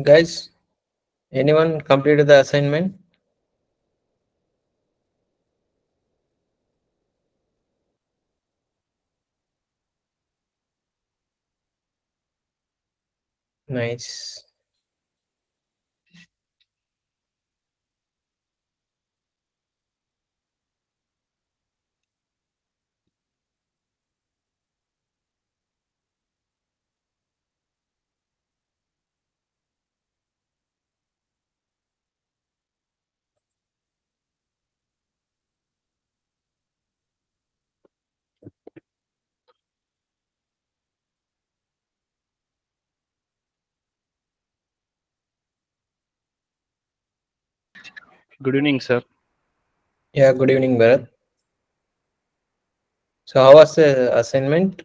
Guys, anyone completed the assignment? Nice. Good evening, sir. Yeah, good evening, Bharat. So, how was the assignment?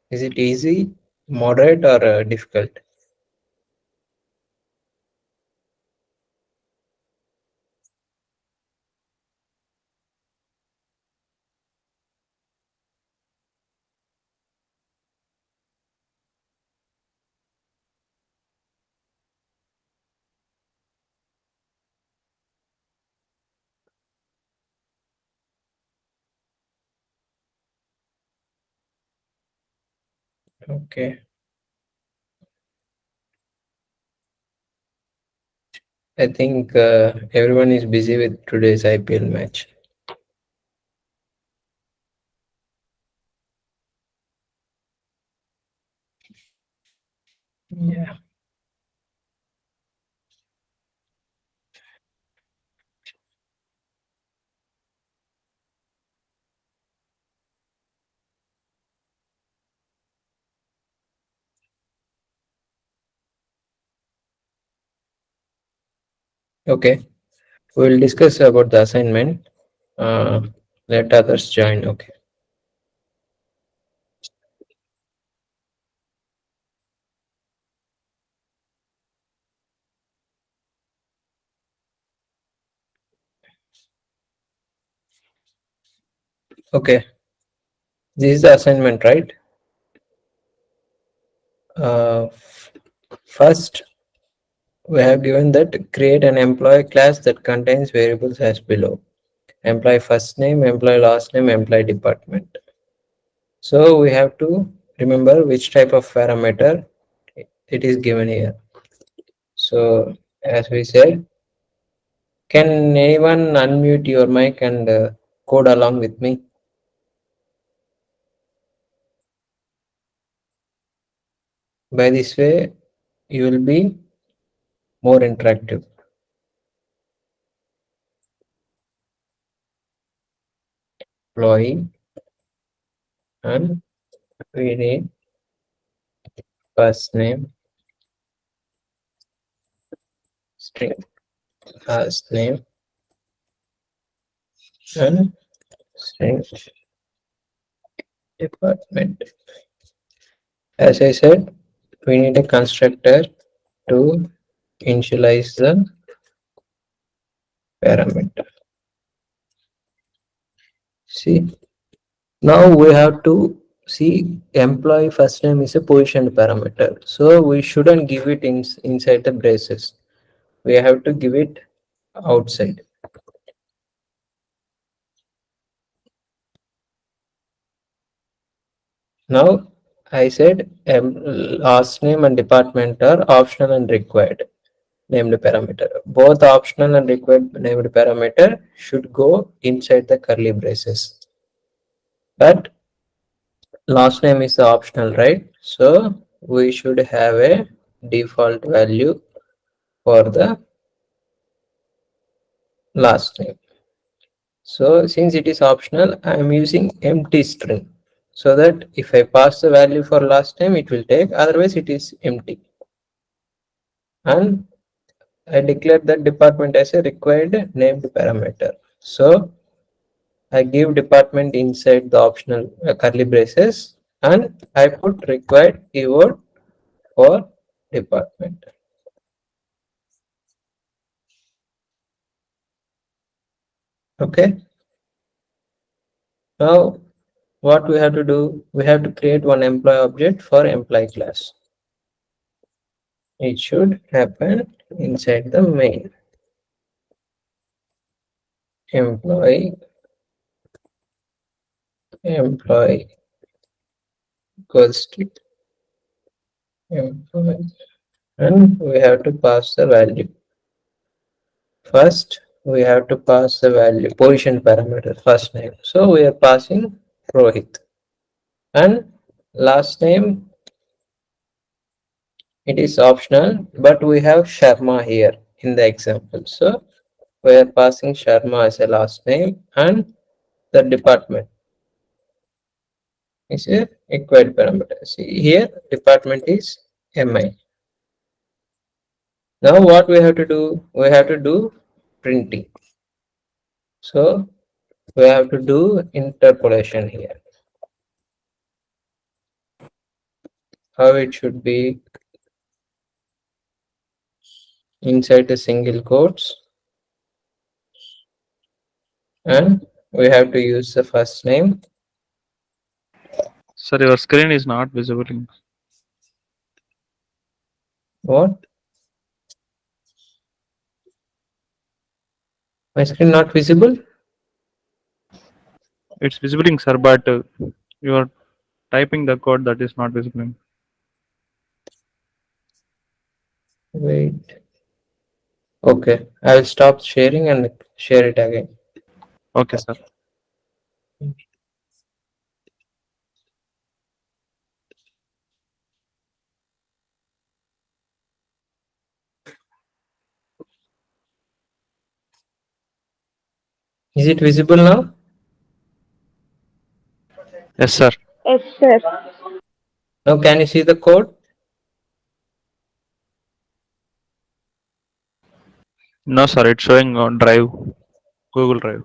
Is it easy, moderate, or difficult? Okay. I think everyone is busy with today's IPL match. Yeah. Okay. We'll discuss about the assignment. Uh, Let others join. Okay. Okay. This is the assignment, right? First, we have given that create an employee class that contains variables as below. Employee first name, employee last name, employee department. So we have to remember which type of parameter it is given here. So as we said, can anyone unmute your mic and code along with me? By this way, you will be more interactive. Employee and we need first name, string, last name, and string department. As I said, we need a constructor to initialize the parameter. See, now we have to see employee first name is a positioned parameter. So we shouldn't give it inside the braces. We have to give it outside. Now I said last name and department are optional and required named parameter. Both optional and required named parameter should go inside the curly braces. But last name is the optional, right? So we should have a default value for the last name. So since it is optional, I am using empty string so that if I pass the value for last name, it will take, otherwise it is empty. And I declare that department as a required named parameter. So I give department inside the optional curly braces and I put required keyword for department. Okay. Now what we have to do, we have to create one employee object for employee class. It should happen inside the main. Employee, employee equals to employee, and we have to pass the value. First, we have to pass the value position parameter first name. So we are passing Rohit, and last name it is optional, but we have Sharma here in the example. So we are passing Sharma as a last name, and the department is a required parameter. See here, department is MI. Now what we have to do? We have to do printing. So we have to do interpolation here. How it should be inside the single quotes, and we have to use the first name. Sir, your screen is not visible. What? My screen not visible? It's visible, sir, but you are typing the code that is not visible. Wait. Okay, I will stop sharing and share it again. Okay, sir. Is it visible now? Yes, sir. Yes, sir. Now can you see the code? No, sir. It's showing on Drive, Google Drive.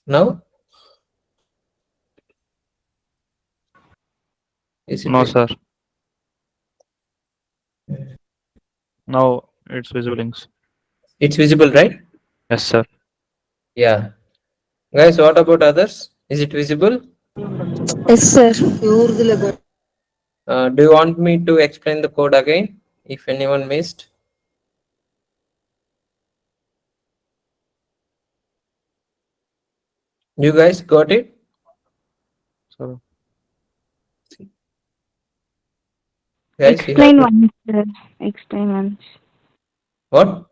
Now? Is it No, sir. Now it's visible. It's visible, right? Yes, sir. Yeah. Guys, what about others? Is it visible? Yes, sir. Do you want me to explain the code again if anyone missed? You guys got it? So Guys, you have Explain to. once, sir. Explain once. What?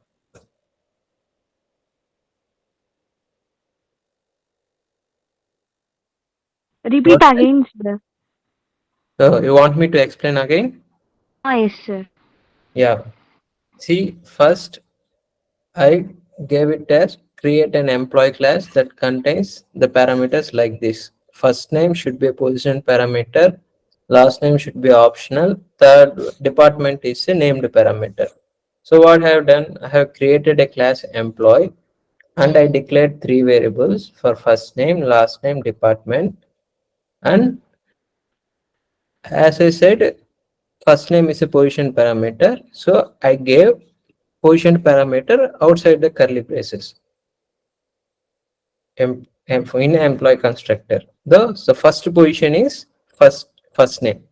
Repeat What? again, sir. So you want me to explain again? Ah, yes, sir. Yeah. See, first I gave it as create an employee class that contains the parameters like this. First name should be a position parameter. Last name should be optional. Third department is a named parameter. So what I have done, I have created a class employee and I declared three variables for first name, last name, department. And as I said, first name is a position parameter. So I gave position parameter outside the curly braces in employee constructor. The first position is first name.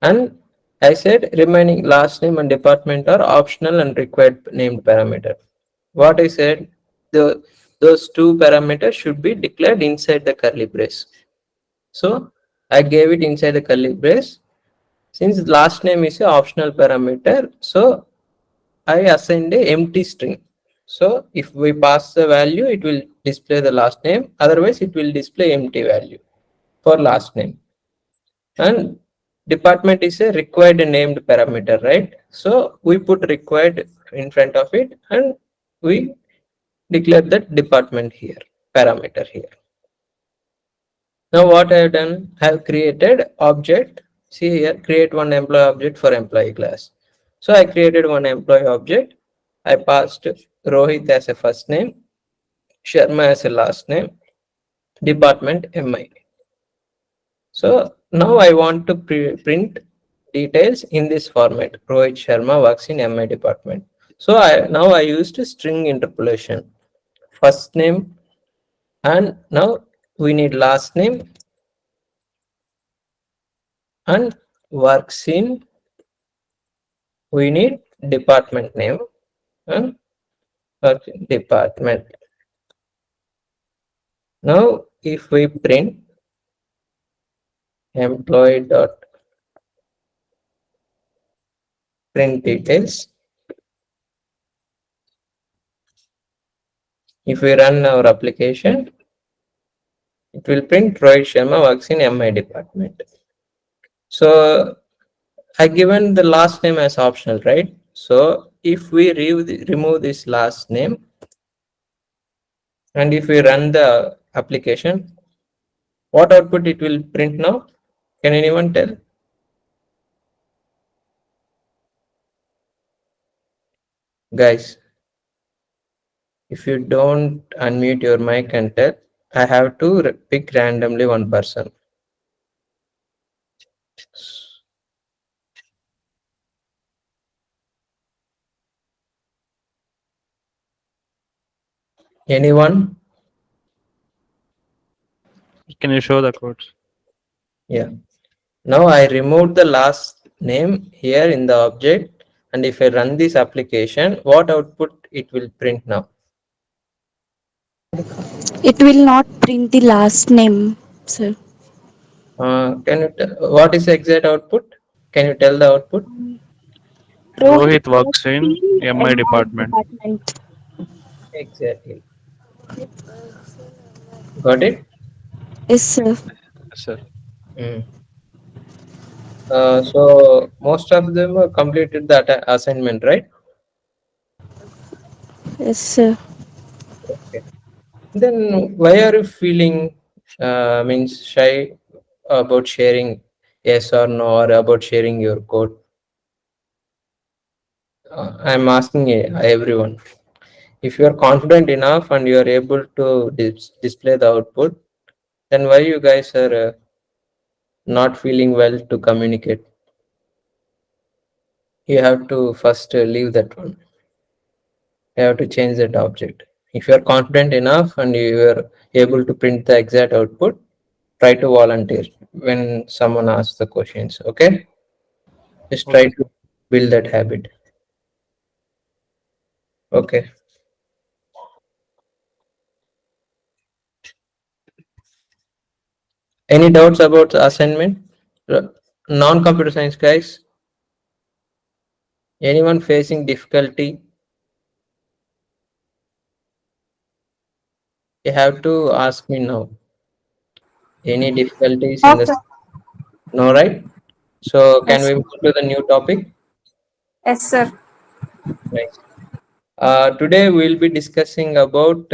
And I said remaining last name and department are optional and required named parameter. What I said, those two parameters should be declared inside the curly brace. So I gave it inside the curly brace. Since last name is a optional parameter, so I assigned a empty string. So if we pass the value, it will display the last name. Otherwise, it will display empty value for last name. And department is a required named parameter, right? So we put required in front of it and we declare that department here, parameter here. Now what I have done, I have created object. See here, create one employee object for employee class. So I created one employee object. I passed Rohit as a first name, Sharma as a last name, department MI. So now I want to print details in this format. Rohit Sharma works in MI department. So now I used string interpolation. First name and now we need last name and works in, we need department name and works in department. Now if we print employee dot print details, if we run our application, it will print Rohit Sharma works in MI department. So I given the last name as optional, right? So if we remove this last name and if we run the application, what output it will print now? Can anyone tell? Guys, if you don't unmute your mic and tell, I have to pick randomly one person. Anyone? Can you show the codes? Yeah. Now I removed the last name here in the object, and if I run this application, what output it will print now? It will not print the last name, sir. Can you what is the exact output? Can you tell the output? Rohit Rohit works works in in MI MI department. department. Exactly. Got it? Yes, sir. Yes, sir. Mm. So most of them completed that assignment, right? Yes, sir. Okay. Then why are you feeling means shy about sharing yes or no or about sharing your code? I'm asking everyone. If you are confident enough and you are able to display the output, then why you guys are not feeling well to communicate? You have to first leave that one. You have to change that object. If you are confident enough and you are able to print the exact output, try to volunteer when someone asks the questions. Okay, just try Okay. to build that habit. Okay. Any doubts about the assignment? Non-computer science guys, anyone facing difficulty? You have to ask me now. Any difficulties in Okay. this? No, right? So can Yes. we move to the new topic? Yes, sir. Nice. Today we'll be discussing about.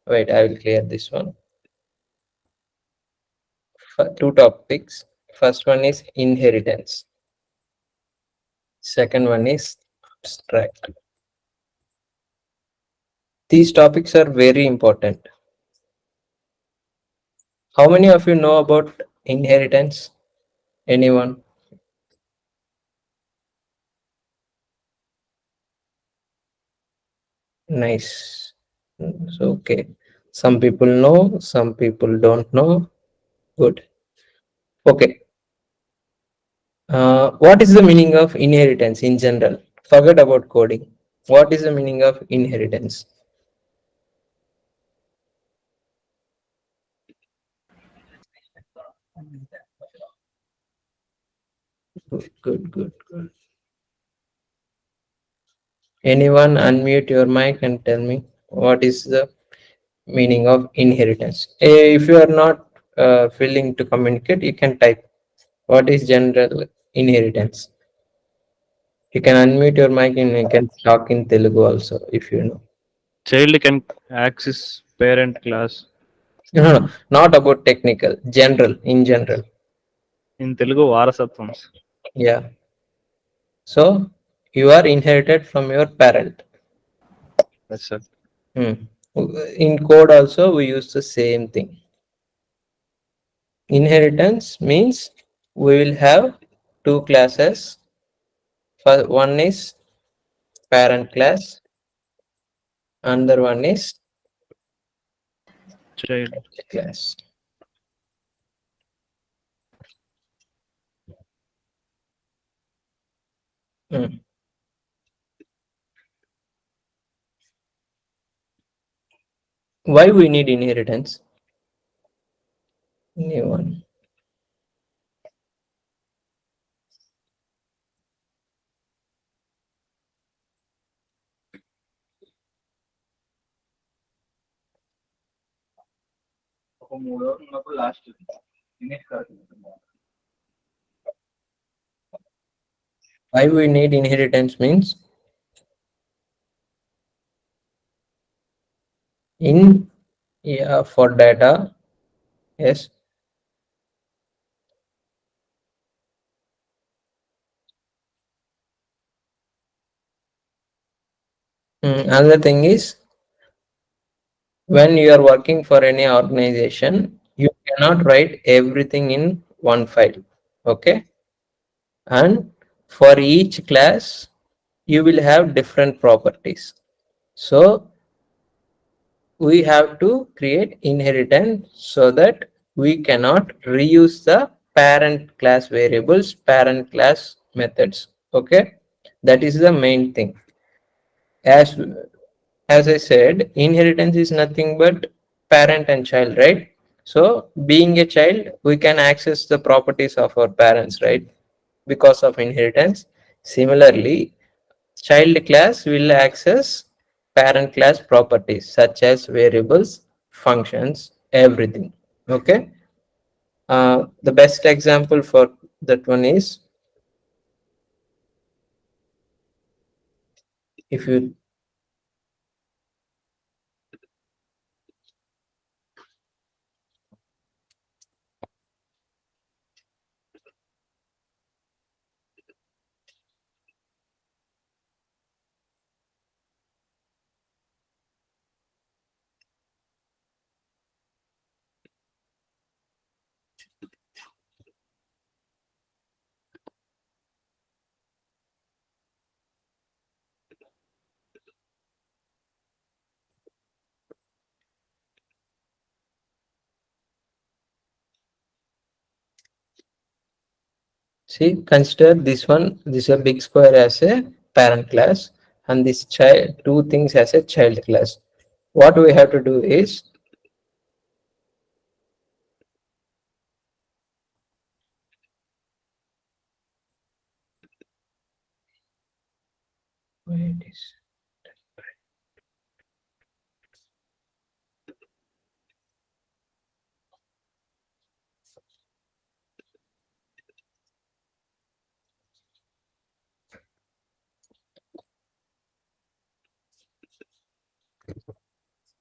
Wait, I will clear this one. Two topics. First one is inheritance. Second one is abstract. These topics are very important. How many of you know about inheritance? Anyone? Nice. So, okay. Some people know, some people don't know. Good. Okay. What is the meaning of inheritance in general? Forget about coding. What is the meaning of inheritance? Good, good, good, good. Anyone unmute your mic and tell me what is the meaning of inheritance? If you are not willing to communicate, you can type what is general inheritance. You can unmute your mic and you can talk in Telugu also if you know. Child can access parent class. No, no, not about technical, general, in general. In Telugu, వారసత్వం. Yeah. So you are inherited from your parent. Yes, sir. Hmm. In code also we use the same thing. Inheritance means we will have two classes. One is parent class, another one is Child. class. Mm. Why we need inheritance? New one. Why we need inheritance means in, yeah, for data. Yes. Another thing is, when you are working for any organization, you cannot write everything in one file. Okay. And for each class, you will have different properties. So we have to create inheritance so that we cannot reuse the parent class variables, parent class methods. Okay. That is the main thing. As I said, inheritance is nothing but parent and child, right? So being a child, we can access the properties of our parents, right? Because of inheritance. Similarly, child class will access parent class properties such as variables, functions, everything. Okay. The best example for that one is, if you see, consider this one, this is a big square as a parent class, and this child, two things as a child class. What we have to do is, where it is,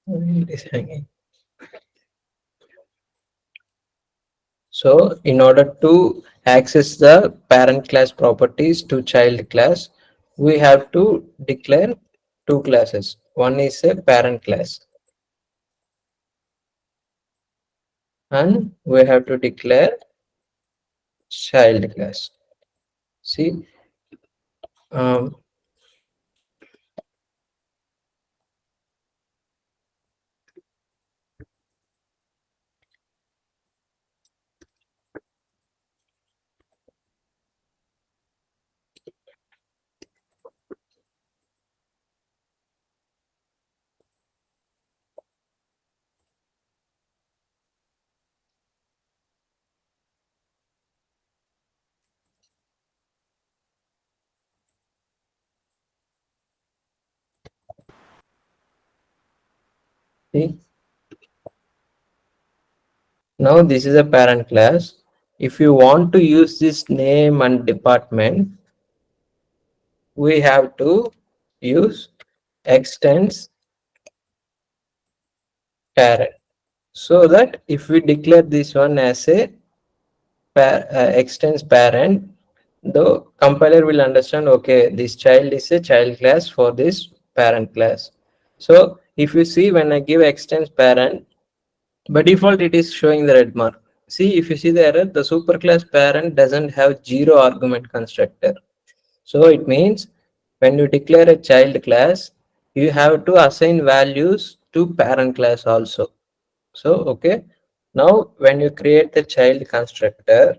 where it is hanging. So in order to access the parent class properties to child class, we have to declare two classes. One is a parent class, and we have to declare child class. See, um, see, now this is a parent class. If you want to use this name and department, we have to use extends parent, so that if we declare this one as a extends parent, the compiler will understand, okay, this child is a child class for this parent class. So if you see, when I give extends parent, by default it is showing the red mark. See, if you see the error, the superclass parent doesn't have zero argument constructor. So it means when you declare a child class, you have to assign values to parent class also. So okay, now when you create the child constructor,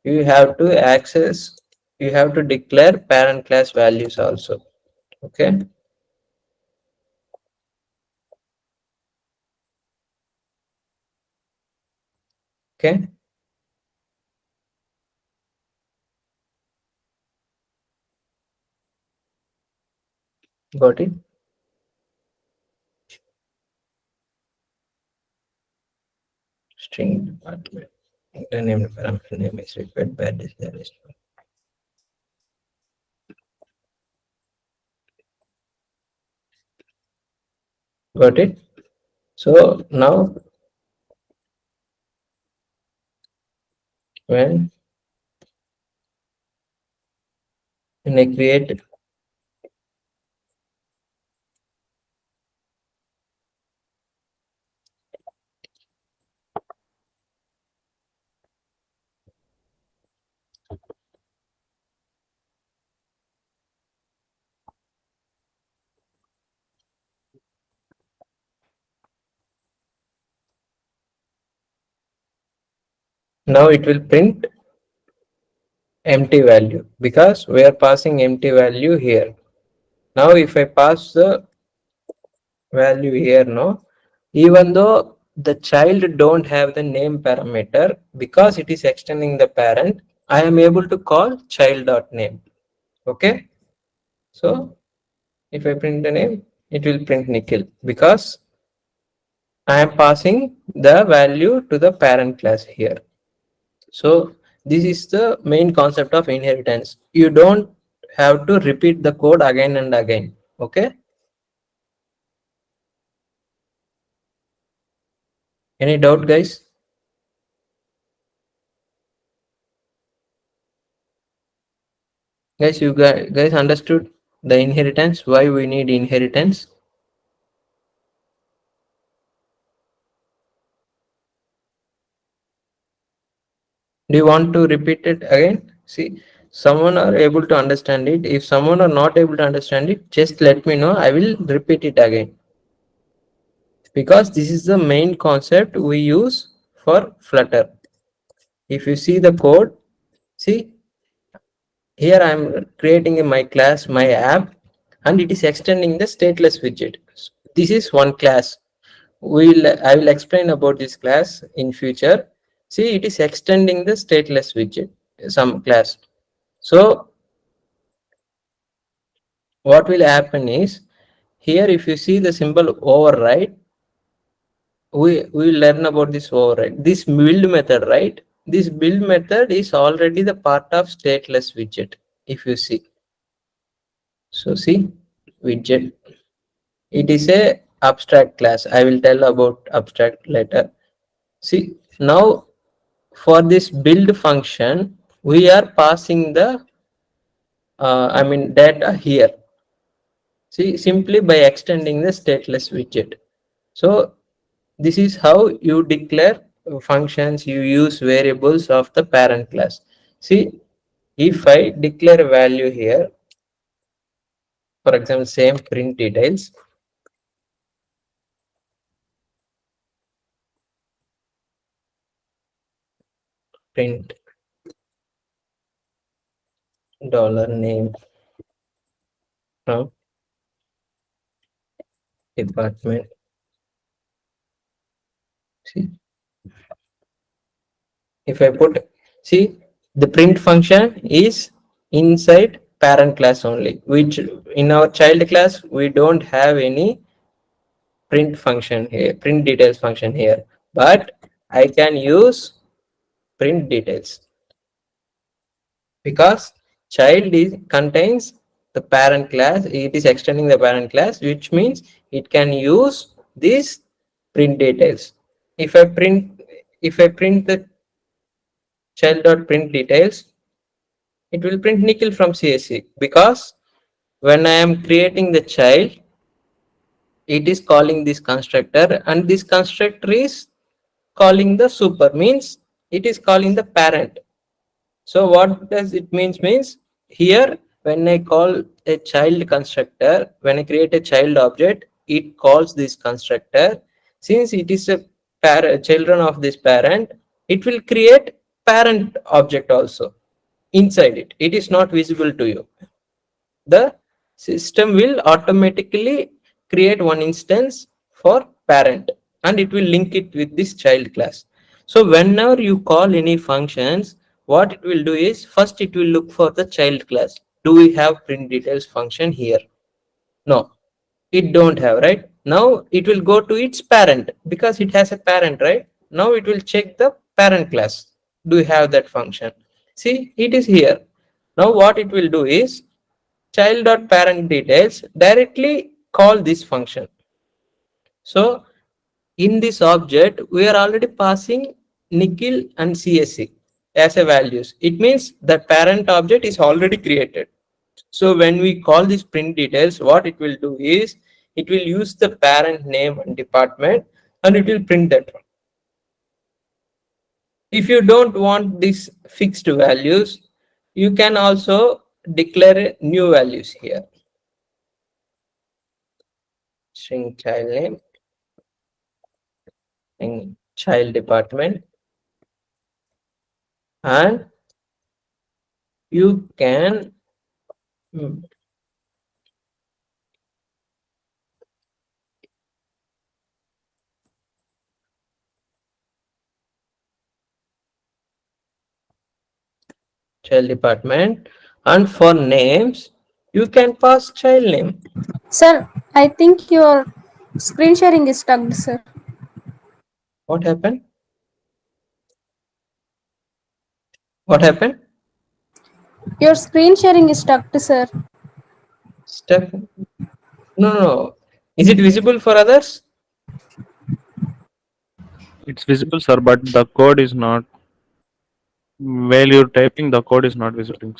you have to access you have to declare parent class values also. Okay. Okay. Got it. String department. The name parameter name is required by this list. Got it. So now when I create, now it will print empty value because we are passing empty value here. Now if I pass the value here, no, even though the child don't have the name parameter, because it is extending the parent, I am able to call child.name. Okay. So if I print the name, it will print Nikhil because I am passing the value to the parent class here. So this is the main concept of inheritance. You don't have to repeat the code again and again. Okay. Any doubt, guys? Guys, you guys understood the inheritance? Why we need inheritance? Do you want to repeat it again? See, someone are able to understand it. If someone are not able to understand it, just let me know. I will repeat it again. Because this is the main concept we use for Flutter. If you see the code, see here I am creating my class, my app, and it is extending the stateless widget. This is one class. I will explain about this class in future. See, it is extending the stateless widget, some class. So what will happen is here, if you see the symbol override, we will learn about this override. This build method, right? This build method is already the part of stateless widget. If you see, so see widget. It is a abstract class. I will tell about abstract later. See now for this build function, we are passing the data here. See, simply by extending the stateless widget. So this is how you declare functions. You use variables of the parent class. See, if I declare a value here, for example, same print details, print dollar name from department. See, if I put, see, the print function is inside parent class only, which in our child class we don't have any print function here, print details function here, but I can use print details because child is contains the parent class. It is extending the parent class, which means it can use these print details. If I print the child.print details, it will print Nikhil from CSC because when I am creating the child, it is calling this constructor, and this constructor is calling the super, means it is calling the parent. So what does it means here when I call a child constructor, when I create a child object, it calls this constructor. Since it is a children of this parent, it will create parent object also. inside it. It is not visible to you. The system will automatically create one instance for parent and it will link it with this child class. So whenever you call any functions, what it will do is first it will look for the child class. Do we have print details function here? No, it don't have, right? Now it will go to its parent because it has a parent, right? Now it will check the parent class. Do we have that function? See, it is here. Now what it will do is child.parent details directly call this function. So in this object, we are already passing Nikhil and CSC as a values. It means the parent object is already created. So when we call this print details, what it will do is it will use the parent name and department and it will print that one. If you don't want these fixed values, you can also declare new values here. String child name in child department, and you can child department, and for names you can pass child name. Sir, I think your screen sharing is stuck, sir. What happened? What happened? Your screen sharing is stuck, sir. Step. No. Is it visible for others? It's visible, sir, but the code is not. While you're typing, the code is not visible.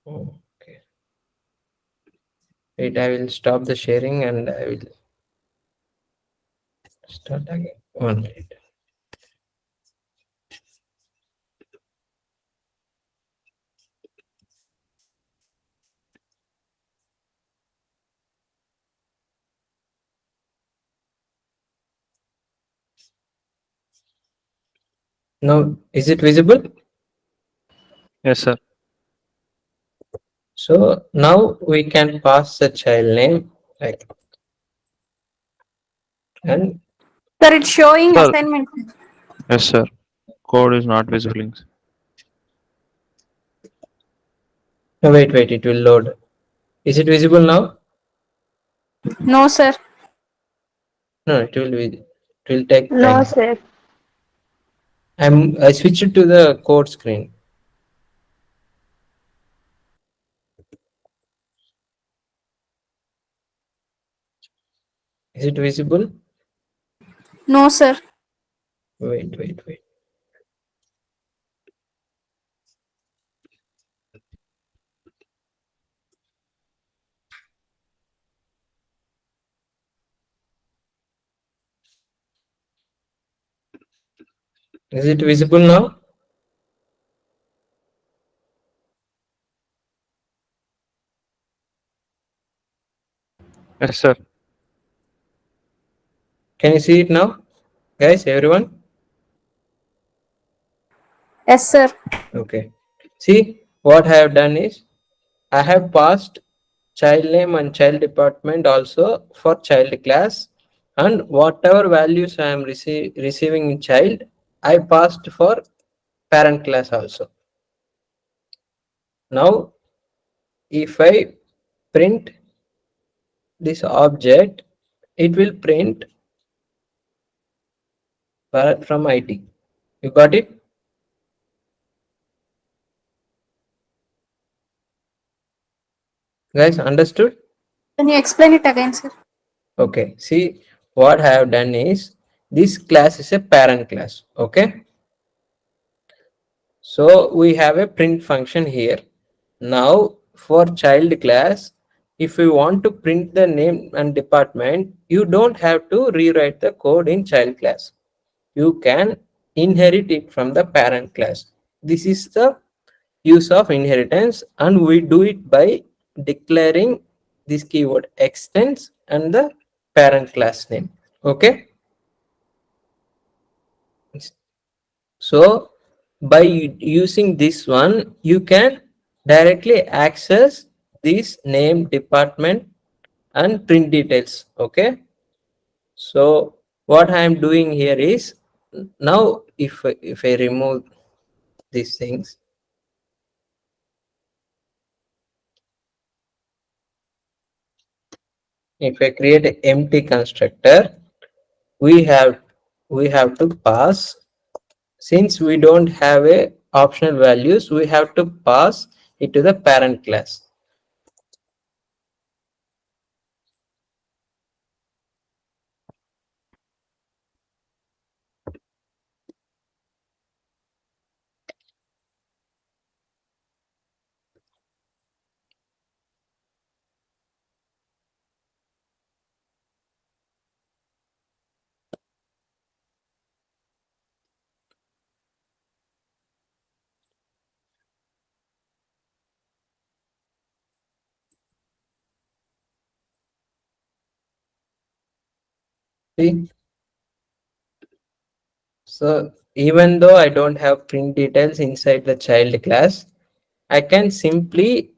Okay. Wait, I will stop the sharing and I will start again. 1 minute. Now, is it visible? Yes, sir. So now we can pass the child name like, and Sir, it's showing Sir, assignment. yes, sir. Code is not visible. no, wait, it will load. Is it visible now? No, sir. No, it will take No, time. sir. I switched to the code screen. Is it visible? No, sir. Wait. Is it visible now? Yes, sir. Can you see it now? Guys, everyone? Yes, sir. Okay. See, what I have done is I have passed child name and child department also for child class, and whatever values I am receiving in child, I passed for parent class also. Now, if I print this object, it will print Bharat from IT. You got it? Guys, understood? Can you explain it again, sir? Okay. See, what I have done is this class is a parent class. Okay. So we have a print function here. Now for child class, if you want to print the name and department, you don't have to rewrite the code in child class. You can inherit it from the parent class. This is the use of inheritance, and we do it by declaring this keyword extends and the parent class name. Okay. So by using this one, you can directly access this name, department, and print details. Okay, so what I am doing here is, now if I remove these things, if I create an empty constructor, we have to pass, since we don't have a optional values, we have to pass it to the parent class. See, so even though I don't have print details inside the child class, I can simply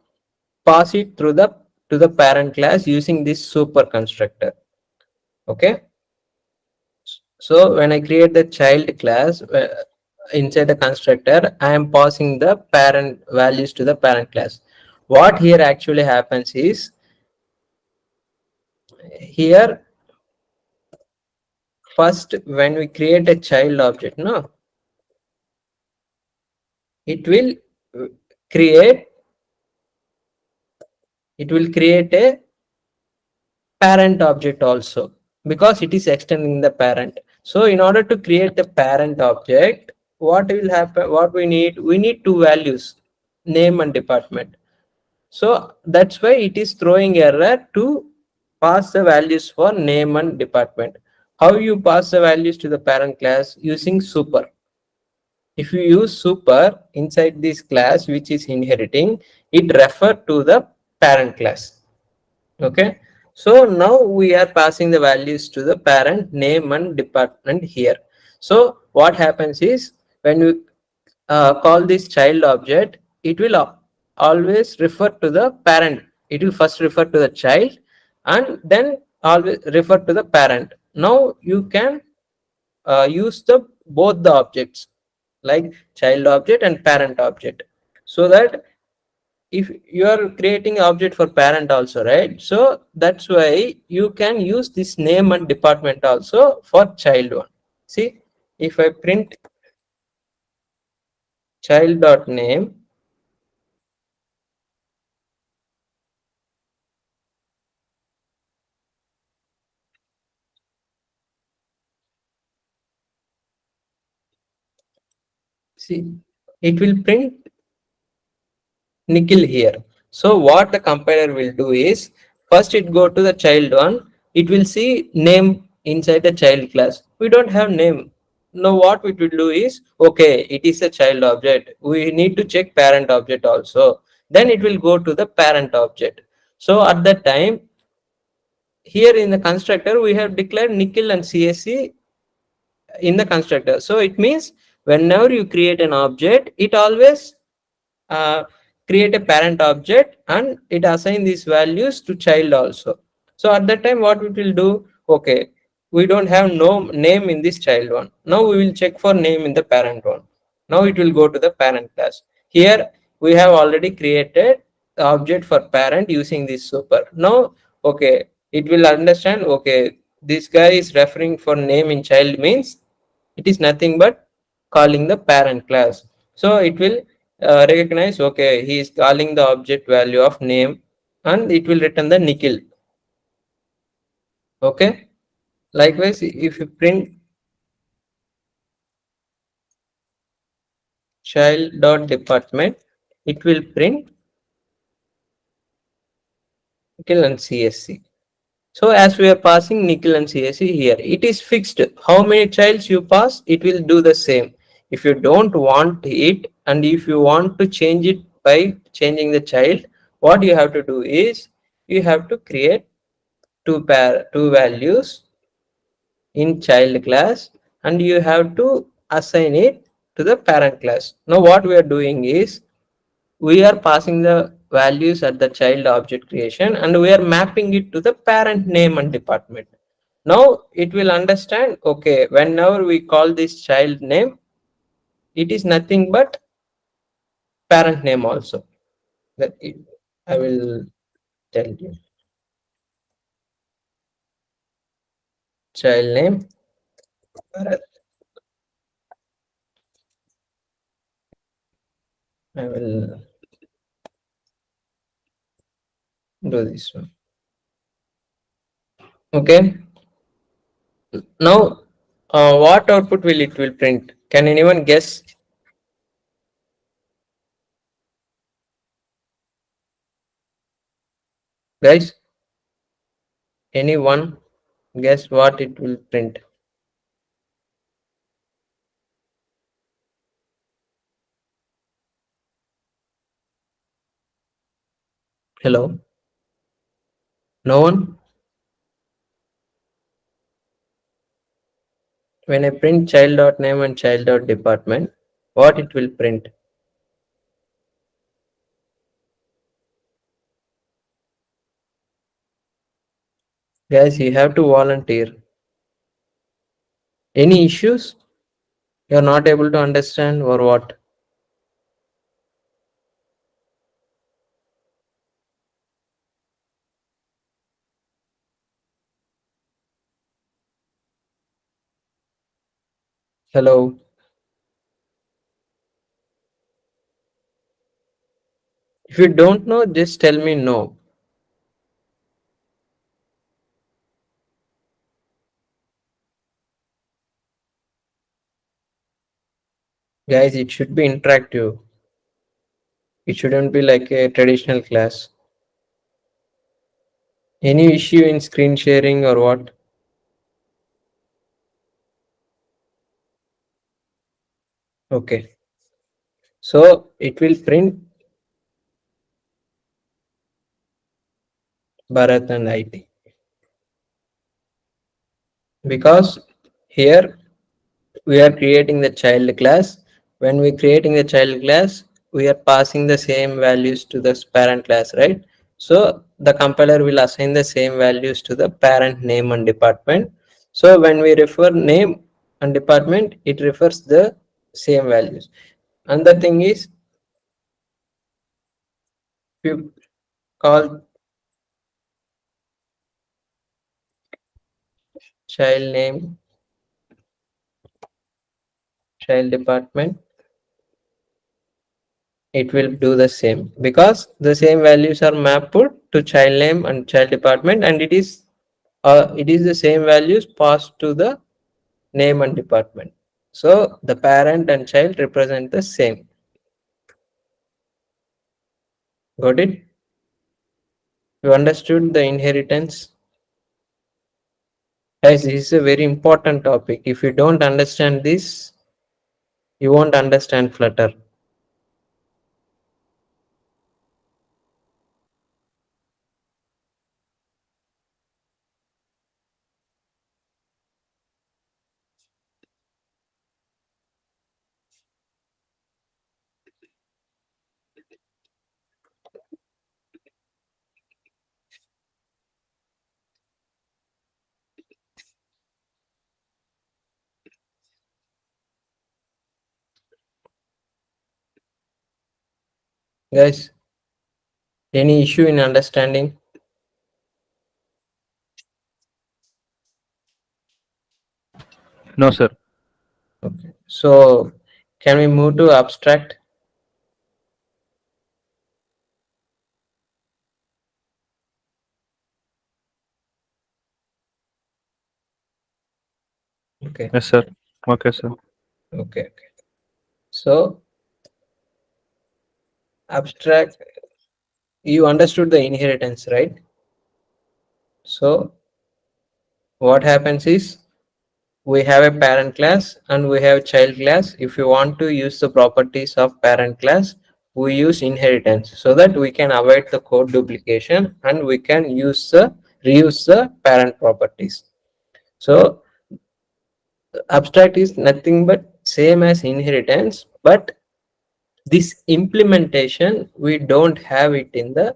pass it through the to the parent class using this super constructor. Okay, so when I create the child class inside the constructor, I am passing the parent values to the parent class. What here actually happens is, here first when we create a child object, no, it will uh, create a parent object also, because it is extending the parent. So in order to create the parent object, what will happen, what we need two values, name and department. So that's why it is throwing error to pass the values for name and department. How you pass the values to the parent class? Using super. If you use super inside this class which is inheriting, it refer to the parent class. Okay, so now we are passing the values to the parent, name and department here. So what happens is, when we call this child object, it will always refer to the parent. It will first refer to the child and then always refer to the parent. Now you can use the both the objects, like child object and parent object, so that if you are creating object for parent also, right? So that's why you can use this name and department also for child one. See, if I print child dot name, see, it will print nickel here. So what the compiler will do is, first it go to the child one, it will see name inside the child class. We don't have name. Now what it will do is, okay, it is a child object. We need to check parent object also. Then it will go to the parent object. So at that time, here in the constructor, we have declared nickel and CSC in the constructor. So it means whenever you create an object, it always uh, create a parent object and it assign these values to child also. So at that time what it will do, okay, we don't have no name in this child one, now we will check for name in the parent one. Now it will go to the parent class. Here we have already created the object for parent using this super. Now okay, it will understand, okay, this guy is referring for name in child, means it is nothing but calling the parent class. So it will recognize, okay, he is calling the object value of name and it will return the nickel. Okay, likewise if you print child dot department, it will print nickel and CSC. So as we are passing nickel and CSC here, it is fixed. How many childs you pass, it will do the same. If you don't want it and if you want to change it by changing the child, what you have to do is, you have to create two values in child class and you have to assign it to the parent class. Now what we are doing is we are passing the values at the child object creation and we are mapping it to the parent name and department. Now it will understand, okay, whenever we call this child name, it is nothing but parent name also. That I will tell you. Child name. I will do this one. Okay. Now, what output will print? Can anyone guess? Guys, anyone guess what it will print? Hello? No one? When I print child.name and child.department, what it will print? Guys, you have to volunteer. Any issues? You're not able to understand or what? Hello? If you don't know, just tell me no. Guys, it should be interactive. It shouldn't be like a traditional class. Any issue in screen sharing or what? Okay. So it will print Bharat and IT. Because here we are creating the child class. When we creating the child class, we are passing the same values to the parent class, right? So the compiler will assign the same values to the parent name and department. So when we refer name and department, it refers the same values. Another thing is, if you call child name, child department, it will do the same because the same values are mapped to child name and child department, and it is the same values passed to the name and department. So the parent and child represent the same. Got it? You understood the inheritance? Guys, this is a very important topic. If you don't understand this, you won't understand Flutter. Guys, any issue in understanding? No, sir. Okay. So can we move to abstract? Okay. Yes, sir. Okay, sir. Okay. So abstract, you understood the inheritance, right? So what happens is we have a parent class and we have child class. If you want to use the properties of parent class, we use inheritance so that we can avoid the code duplication and we can reuse the parent properties. So abstract is nothing but same as inheritance, but this implementation we don't have it in the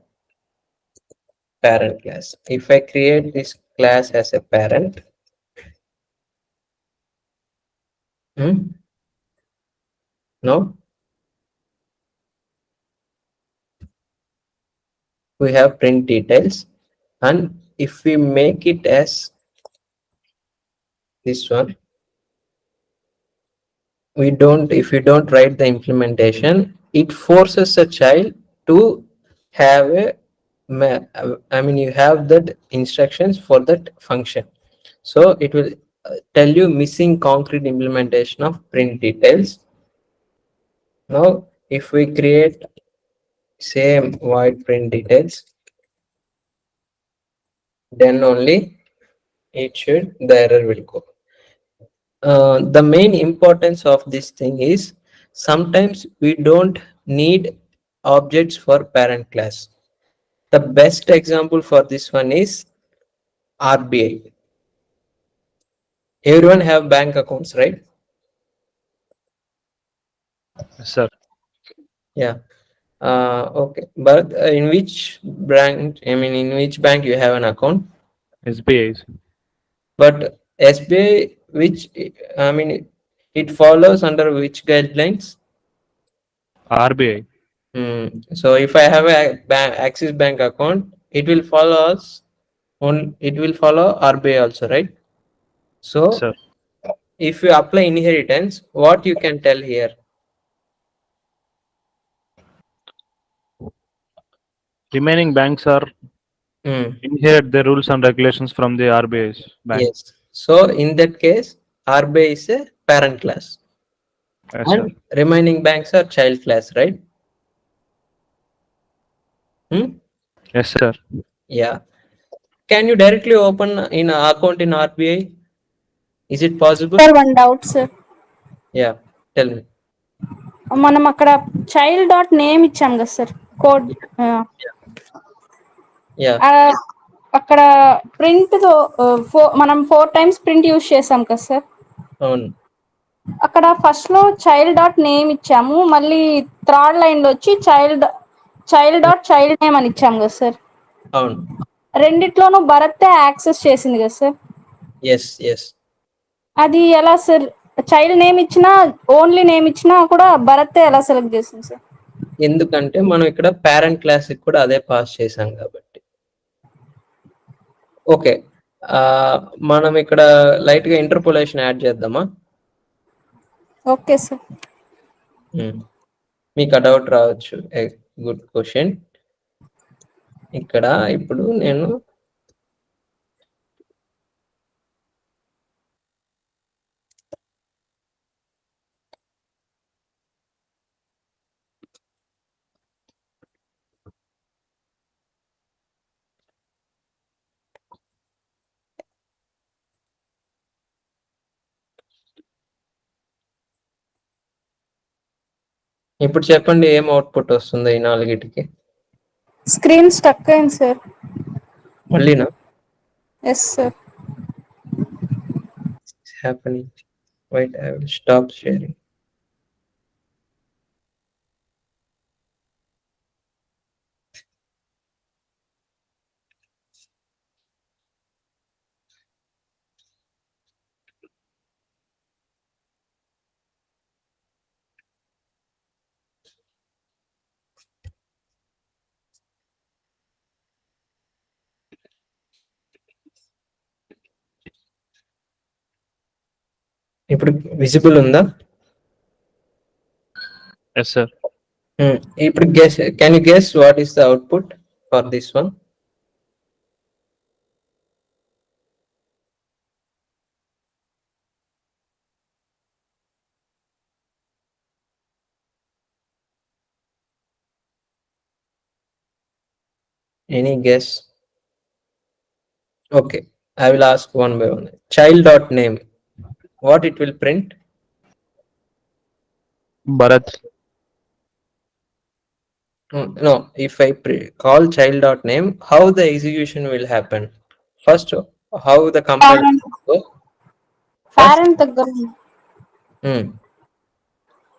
parent class. If I create this class as a parent, no, we have print details, and if we make it as this one, we don't, if you don't write the implementation, it forces a child to have a I mean you have that instructions for that function, so it will tell you missing concrete implementation of print details. Now if we create same void print details, then only it should, the error will go. The main importance of this thing is sometimes we don't need objects for parent class. The best example for this one is RBI. Everyone have bank accounts, right? Yes, sir. Yeah. Okay. But in which bank? I mean, in which bank you have an account? SBI. But SBI, which I mean, it follows under which guidelines? RBI. So if I have a Axis Bank account, it will follow us on. It will follow RBI also, right? Yes, So sir. if you apply inheritance, what you can tell here? Remaining banks are Hmm. inherit the rules and regulations from the RBI's bank. Yes. So in that case, RBI is a parent class, Yes, sir. and remaining banks are child class, right? Yes, sir. Yeah. Can you directly open in a account in RBI? Is it possible? Sir one doubt sir. Yeah. Tell me. మనం అక్కడ child dot name ఇచ్చాం కదా sir code. Yeah. అక్కడ print మనం 4 times print use చేసాం కదా sir. అవును. అక్కడ ఫస్ట్ లో చైల్డ్ డాట్ నేమ్ ఇచ్చాము, మళ్ళీ థర్డ్ లైన్ లో వచ్చి చైల్డ్ డాట్ చైల్డ్ నేమ్ అని ఇచ్చాం కదా సార్. అవును. రెండిట్లోనూ భరతే యాక్సెస్ చేసింది కదా సార్. Yes yes. అది ఎలా సార్? చైల్డ్ నేమ్ ఇచ్చినా ఓన్లీ నేమ్ ఇచ్చినా కూడా భరతే ఎలా సెలెక్ట్ చేసింది సార్? ఎందుకంటే మనం ఇక్కడ పేరెంట్ క్లాస్ కూడా అదే పాస్ చేసాం కాబట్టి. ఓకే. మనం ఇక్కడ లైట్ గా ఇంటర్పోలేషన్ యాడ్ చేద్దామా? Okay sir. మీకు ఆ డౌట్ రావచ్చు. Good question. ఇక్కడ ఇప్పుడు నేను ఇప్పుడు చెప్పండి ఏం అవుట్పుట్ వస్తుంది ఈ నాలుగిటికి? స్క్రీన్ స్టక్ అయింది సార్. మళ్ళీనా? Yes sir. Happening. Wait, I will stop sharing. ఇప్పుడు విజిబుల్ ఉందా? Yes, sir. ఇప్పుడు guess, can you guess what is the output for this one? Any guess? Okay, I will ask one by one. Child dot name, what it will print? Bharat. No, if I call child dot name, how the execution will happen? First, how the compiler will go? First, parent దగ్గర hmm,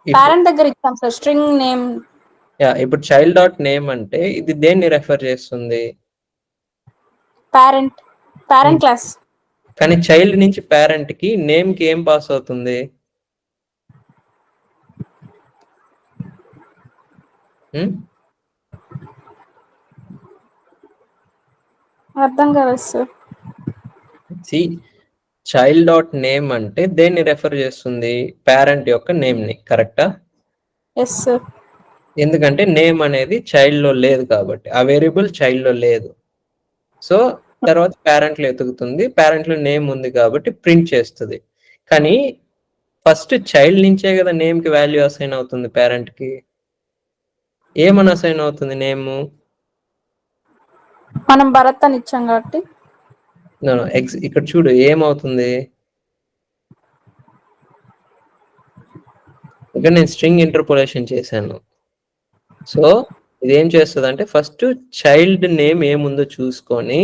parent దగ్గర ఇచ్చాం sir string name. ఇప్పుడు child dot name అంటే ఇది దేన్ని refer చేస్తుంది? Parent class. కానీ child నుంచి పేరెంట్ కి నేమ్ కి ఏం పాస్ అవుతుంది? అర్థం కాలేదు సార్. చైల్డ్ డాట్ నేమ్ అంటే దేన్ని రెఫర్ చేస్తుంది? పేరెంట్ యొక్క నేమ్ ని, కరెక్టా? Yes sir. ఎందుకంటే నేమ్ అనేది చైల్డ్ లో లేదు కాబట్టి, ఆ వేరియబుల్ చైల్డ్ లో లేదు. సో తర్వాత పేరెంట్ లో ఎతుకుతుంది, పేరెంట్ లో నేమ్ ఉంది కాబట్టి ప్రింట్ చేస్తుంది. కానీ ఫస్ట్ చైల్డ్ నుంచే కదా నేమ్ కి వాల్యూ అసైన్ అవుతుంది పేరెంట్ కి. ఏమని అసైన్ అవుతుంది నేమ్? మనం భరత్ అని ఇచ్చాం కాబట్టి. ఇక్కడ చూడు ఏమవుతుంది. ఇక్కడ నేను స్ట్రింగ్ ఇంటర్పోలేషన్ చేశాను. సో ఇదేం చేస్తుంది అంటే ఫస్ట్ చైల్డ్ నేమ్ ఏముందో చూసుకొని,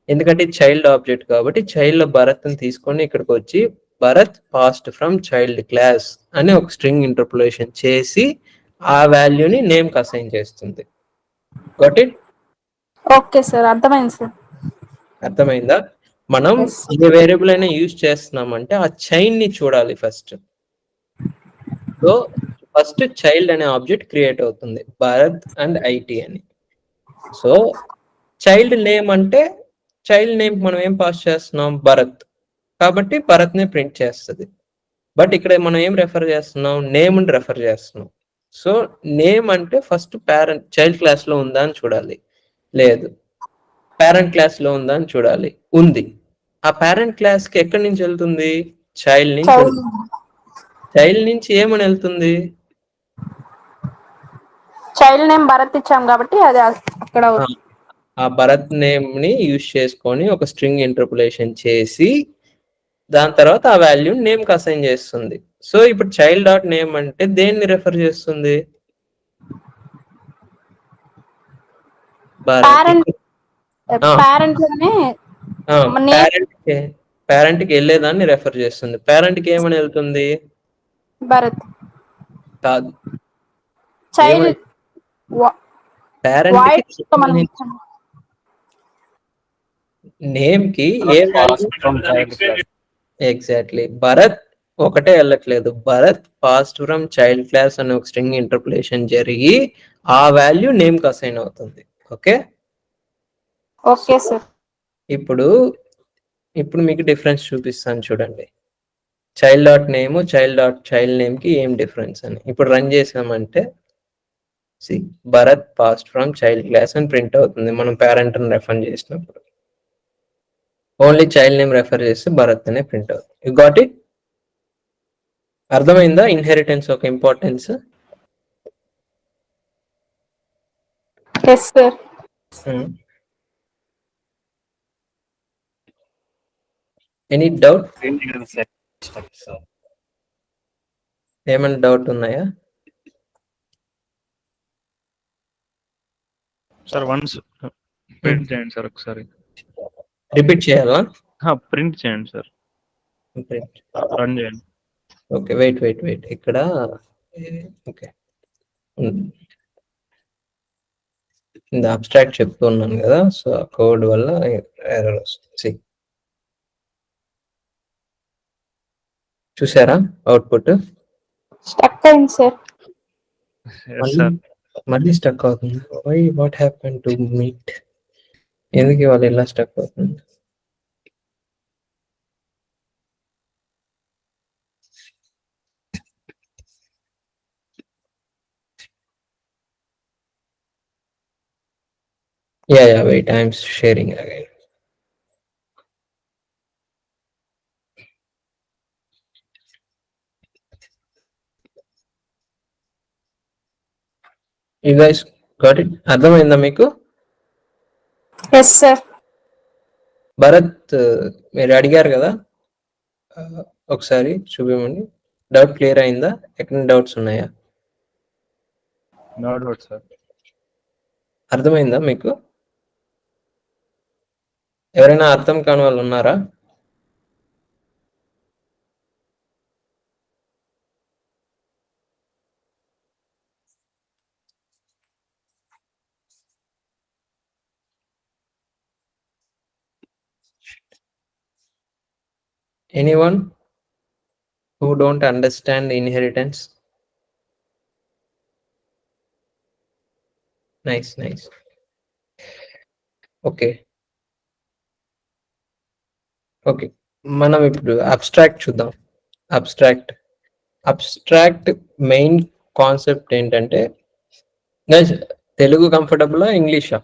ఎందుకంటే చైల్డ్ ఆబ్జెక్ట్ కాబట్టి చైల్డ్ లో భరత్ ని తీసుకొని ఇక్కడికి వచ్చి Bharat passed from child class అని ఒక స్ట్రింగ్ ఇంటర్పోలేషన్ చేసి ఆ వాల్యూని నేమ్ కి అసైన్ చేస్తుంది. Got it? ఓకే సార్, అర్థమైంది సార్. అర్థమైందా? మనం Yes. ఏ వేరియబుల్ అయినా యూజ్ చేస్తున్నామంటే ఆ చైన్ ని చూడాలి ఫస్ట్. సో ఫస్ట్ చైల్డ్ అనే ఆబ్జెక్ట్ క్రియేట్ అవుతుంది, భరత్ అండ్ ఐటీ అని. సో చైల్డ్ నేమ్ అంటే చైల్డ్ నేమ్ మనం ఏం పాస్ చేస్తున్నాం? భరత్, కాబట్టి భరత్ ని ప్రింట్ చేస్తుంది. బట్ ఇక్కడ మనం ఏం రెఫర్ చేస్తున్నాం? నేమ్ ని రెఫర్ చేస్తున్నాం. సో నేమ్ అంటే ఫస్ట్ పేరెంట్ చైల్డ్ క్లాస్ లో ఉందా అని చూడాలి, లేదు. పేరెంట్ క్లాస్ లో ఉందా అని చూడాలి, ఉంది. ఆ పేరెంట్ క్లాస్ కి ఎక్కడి నుంచి వెళ్తుంది? చైల్డ్ నుంచి వెళ్తుంది. చైల్డ్ నుంచి ఏమని వెళ్తుంది? చైల్డ్ నేమ్ భరత్ ఇచ్చాం కాబట్టి అది అక్కడ ఆ భరత్ నేమ్ ని యూజ్ చేసుకొని ఒక స్ట్రింగ్ ఇంటర్పోలేషన్ చేసి దాని తర్వాత ఆ వాల్యూ నేమ్ కి అసైన్ చేస్తుంది. సో ఇప్పుడు చైల్డ్ డాట్ నేమ్ అంటే దేన్ని రెఫర్ చేస్తుంది? పేరెంట్ లోనే పేరెంట్ కి వెళ్ళేదాన్ని రెఫర్ చేస్తుంది. పేరెంట్ కి ఏమని వెళ్తుంది? భరత్. కాదు, చైల్డ్ పేరెంట్ కి నేమ్ కి ఏ వాల్యూ? ఎగ్జాక్ట్లీ, భరత్ ఒకటే వెళ్ళట్లేదు, Bharat past from child class అనే ఒక స్ట్రింగ్ ఇంటర్పోలేషన్ జరిగి ఆ వాల్యూ నేమ్ కి అసైన్ అవుతుంది. Okay okay sir. ఇప్పుడు మీకు డిఫరెన్స్ చూపిస్తాను చూడండి. Child dot name, child dot child name కి ఏం డిఫరెన్స్ అని ఇప్పుడు రన్ చేసామంటే Bharat past from child class అని ప్రింట్ అవుతుంది మనం పేరెంట్ ని రెఫర్ చేసినప్పుడు. ఓన్లీ చైల్డ్ నేమ్ రెఫర్ చేస్తే భరత్ అనే ప్రింట్ అవుతుంది. You got it? అర్థమైందా ఇన్హెరిటెన్స్ ఒక importance? Yes sir. Any doubt? ఏమైనా డౌట్ ఉన్నాయా? సార్ వన్స్ ప్రింట్ చేయండి సార్ ఒకసారి. రిపీట్ చేయాలా? ప్రింట్ చేయండి సార్, ప్రింట్. రన్ చేయండి. ఓకే వెయిట్ ఇక్కడ ఓకే ఇది అబ్స్ట్రాక్ట్ చెప్తున్నాను కదా, సో కోడ్ వల్ల ఎర్రర్ వస్తుంది. చూసారా అవుట్పుట్? స్టక్ అయింది సార్. మళ్ళీ స్టక్ అవుతుంది. Why what happen to meet? ఎందుకు ఇవాళ ఇలా స్టక్ అవుతుంది? Yeah, wait, I'm sharing again. You guys got it? అర్థమైందా మీకు? Yes sir. భరత్ మీరు అడిగారు కదా, ఒకసారి చూపించండి. డౌట్ క్లియర్ అయిందా? ఎక్కడ డౌట్స్ ఉన్నాయా? No doubt sir. అర్థమైందా మీకు? ఎవరైనా అర్థం కాని వాళ్ళు ఉన్నారా? Anyone who don't understand inheritance? Nice. Okay okay, మనం ఇప్పుడు అబ్స్ట్రాక్ట్ చూద్దాం. అబ్స్ట్రాక్ట్ మెయిన్ కాన్సెప్ట్ ఏంటంటే, గైస్ తెలుగు కంఫర్టబుల్ ఇంగ్లీషా?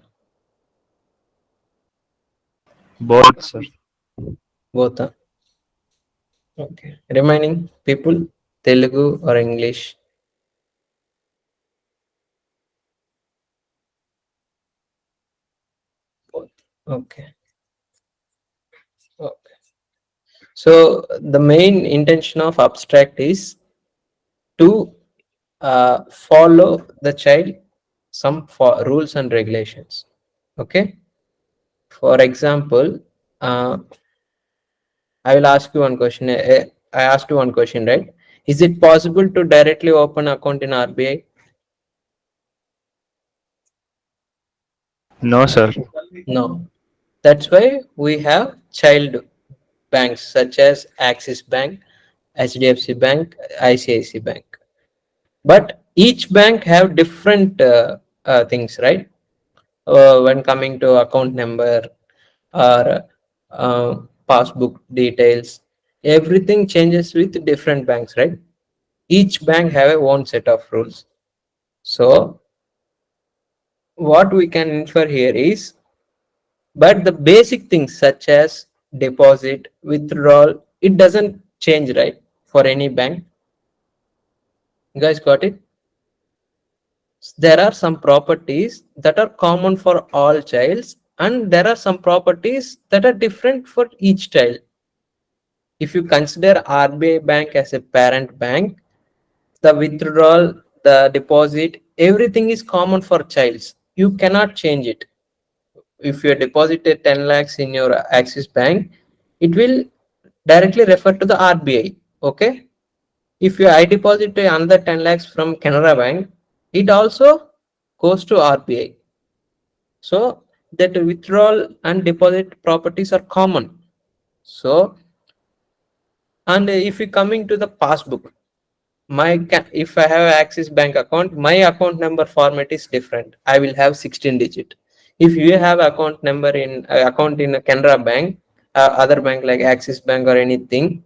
Both, sir. Both. Okay, remaining people, Telugu or English? Okay. So the main intention of abstract is to follow the child some rules and regulations. Okay. For example, I will ask you one question. I asked you one question, right? Is it possible to directly open account in RBI? No, sir. No. That's why we have child banks such as Axis Bank, HDFC Bank, ICIC Bank. But each bank have different things, right? When coming to account number or passbook details, everything changes with different banks, right? Each bank have a own set of rules. So what we can infer here is, but the basic things such as deposit, withdrawal, it doesn't change, right, for any bank. You guys got it? There are some properties that are common for all childs, and there are some properties that are different for each child. If you consider RBI bank as a parent bank, the withdrawal, the deposit, everything is common for childs. You cannot change it. If you deposited 10 lakhs in your Axis Bank, it will directly refer to the RBI. Okay. If you I deposit another 10 lakhs from Canara Bank, it also goes to RBI. So that withdrawal and deposit properties are common. So, and if you coming to the passbook, if I have Axis Bank account, my account number format is different. I will have 16 digit. If you have account number in account in a Canara Bank, other bank like Axis Bank or anything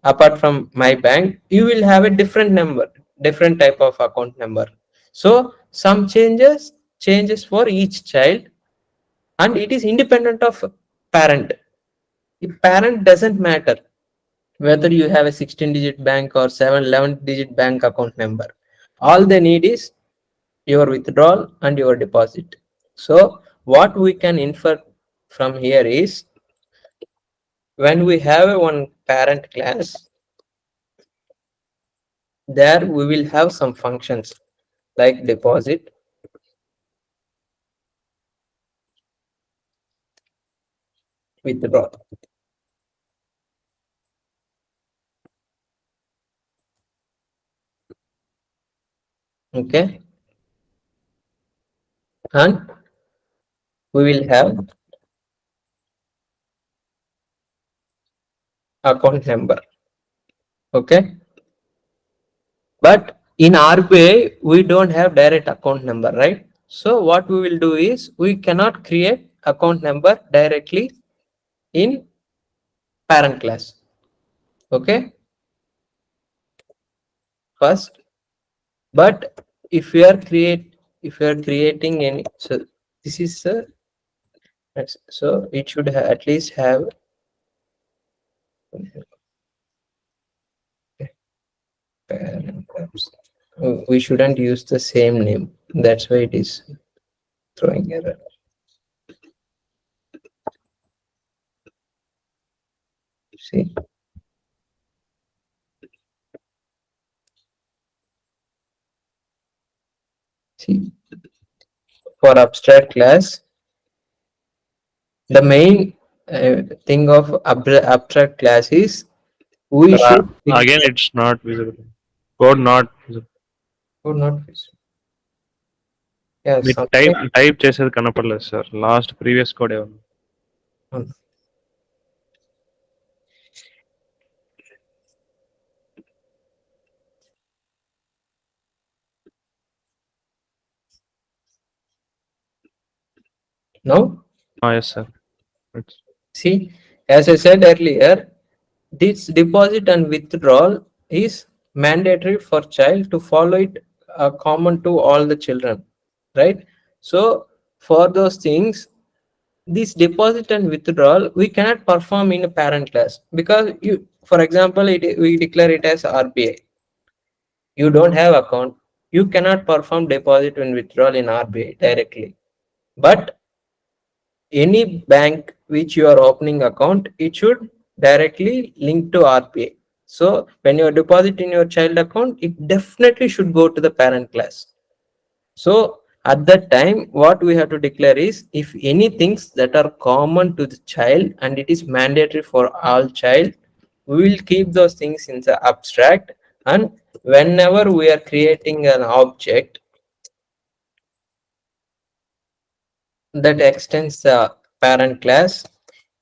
apart from my bank, you will have a different number, different type of account number. So some changes for each child, and it is independent of parent. The parent doesn't matter whether you have a 16 digit bank or 11 digit bank account number. All they need is your withdrawal and your deposit. So what we can infer from here is, when we have a one parent class, there we will have some functions like deposit, withdrawal. Okay. And we will have account number. Okay. But in RBI, we don't have direct account number, right? So what we will do is, we cannot create account number directly in parent class. Okay. First, but if you are creating any, so this is so it should at least have parent class. We shouldn't use the same name. That's why it is throwing error. See. See, for abstract class, the main thing of abstract class is, we should Again, it's not visible. Code not visible. not yeah, మీరు something. Type చేసేది కనపడలేదు sir. Last previous code ఏమన్నా? Now, Yes, sir. It's, see, as I said earlier, this deposit and withdrawal is mandatory for child to follow it, common to all the children, right? So for those things, this deposit and withdrawal we cannot perform in a parent class, because you, for example, we declare it as RBI. You don't have account, you cannot perform deposit and withdrawal in RBI directly. But any bank which you are opening account, it should directly link to RBI. So when you deposit in your child account, it definitely should go to the parent class. So at that time, what we have to declare is, if any things that are common to the child and it is mandatory for all child, we will keep those things in the abstract. And whenever we are creating an object that extends the parent class,